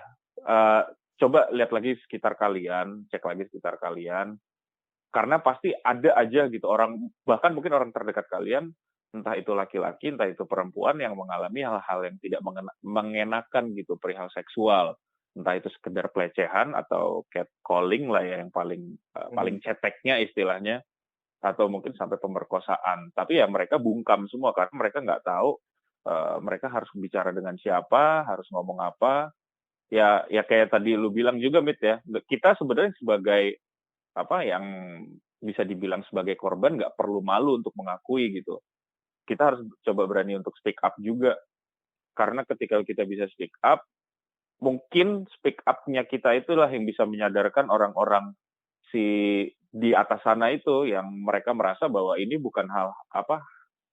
C: coba lihat lagi sekitar kalian, cek lagi sekitar kalian, karena pasti ada aja gitu orang, bahkan mungkin orang terdekat kalian, entah itu laki-laki, entah itu perempuan yang mengalami hal-hal yang tidak mengenakan gitu perihal seksual. Entah itu sekedar pelecehan atau catcalling lah ya yang paling ceteknya istilahnya, atau mungkin sampai pemerkosaan. Tapi ya mereka bungkam semua karena mereka nggak tahu mereka harus bicara dengan siapa, harus ngomong apa. Ya kayak tadi lu bilang juga, Mit ya, kita sebenarnya sebagai yang bisa dibilang sebagai korban nggak perlu malu untuk mengakui gitu. Kita harus coba berani untuk speak up juga, karena ketika kita bisa speak up, mungkin speak up-nya kita itulah yang bisa menyadarkan orang-orang di atas sana itu yang mereka merasa bahwa ini bukan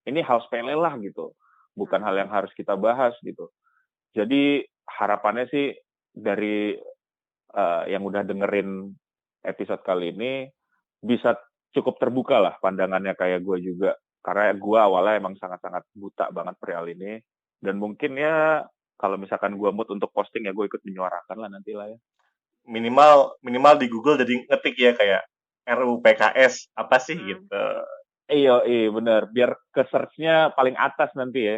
C: ini hal sepele lah gitu, bukan hal yang harus kita bahas gitu. Jadi harapannya sih dari yang udah dengerin episode kali ini bisa cukup terbuka lah pandangannya kayak gue juga, karena gue awalnya emang sangat-sangat buta banget perihal ini, dan mungkin ya kalau misalkan gue mood untuk posting ya gue ikut menyuarakan lah nanti lah ya.
B: Minimal di Google jadi ngetik ya kayak RUU PKS apa sih gitu.
C: Iya bener, biar ke search-nya paling atas nanti ya.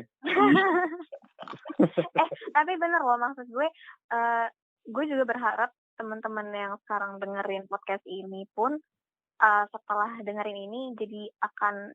A: Tapi bener loh, maksud gue juga berharap teman-teman yang sekarang dengerin podcast ini pun setelah dengerin ini jadi akan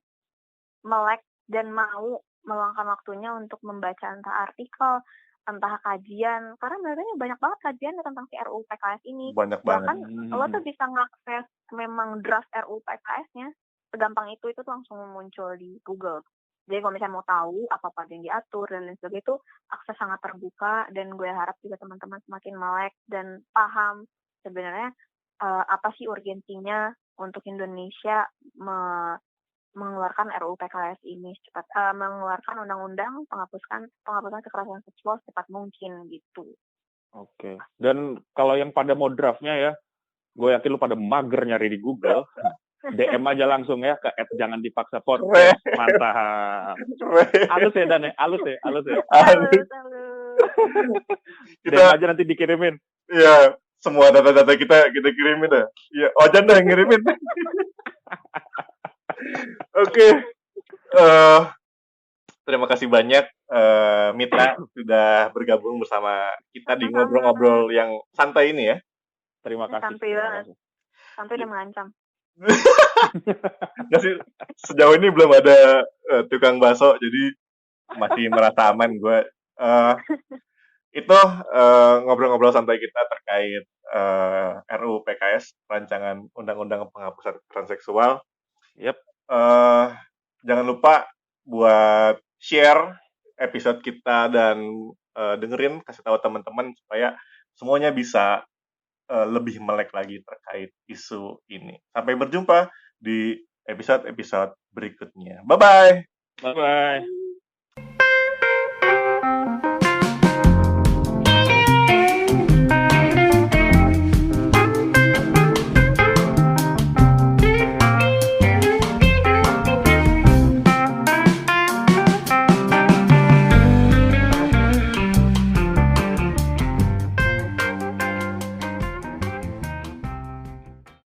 A: melek dan mau meluangkan waktunya untuk membaca entah artikel, entah kajian, karena sebenarnya banyak banget kajian tentang si RUU PKS ini.
B: Banyak banget.
A: Bahkan lo tuh bisa ngakses memang draft RUU PKS-nya, segampang itu tuh langsung muncul di Google. Jadi kalau misalnya mau tahu apa-apa yang diatur dan lain sebagainya, itu akses sangat terbuka, dan gue harap juga teman-teman semakin melek dan paham sebenarnya apa sih urgensinya untuk Indonesia mengeluarkan RUU PKS ini cepat, mengeluarkan undang-undang penghapusan kekerasan seksual secepat mungkin gitu.
C: Oke. Dan kalau yang pada mau draftnya ya, gue yakin lu pada mager nyari di Google. DM aja langsung ya ke @jangan-dipaksa-podcast. Mantap. Halus ya Dan ya, halus ya. DM aja nanti dikirimin.
B: Iya, semua data-data kita kirimin dah. Iya, Ojan dah yang ngirimin. Oke. Terima kasih banyak Mita sudah bergabung bersama kita di ngobrol-ngobrol yang santai ini ya.
C: Terima kasih.
A: Santai banget. Sampai udah mengancam.
B: Nggak sih, sejauh ini belum ada tukang bakso, jadi masih merasa aman gue. Itu ngobrol-ngobrol santai kita terkait RUU PKS, rancangan undang-undang penghapusan kekerasan seksual.
C: Yep.
B: Jangan lupa buat share episode kita dan dengerin, kasih tahu teman-teman supaya semuanya bisa lebih melek lagi terkait isu ini. Sampai berjumpa di episode-episode berikutnya. Bye-bye.
C: Bye-bye.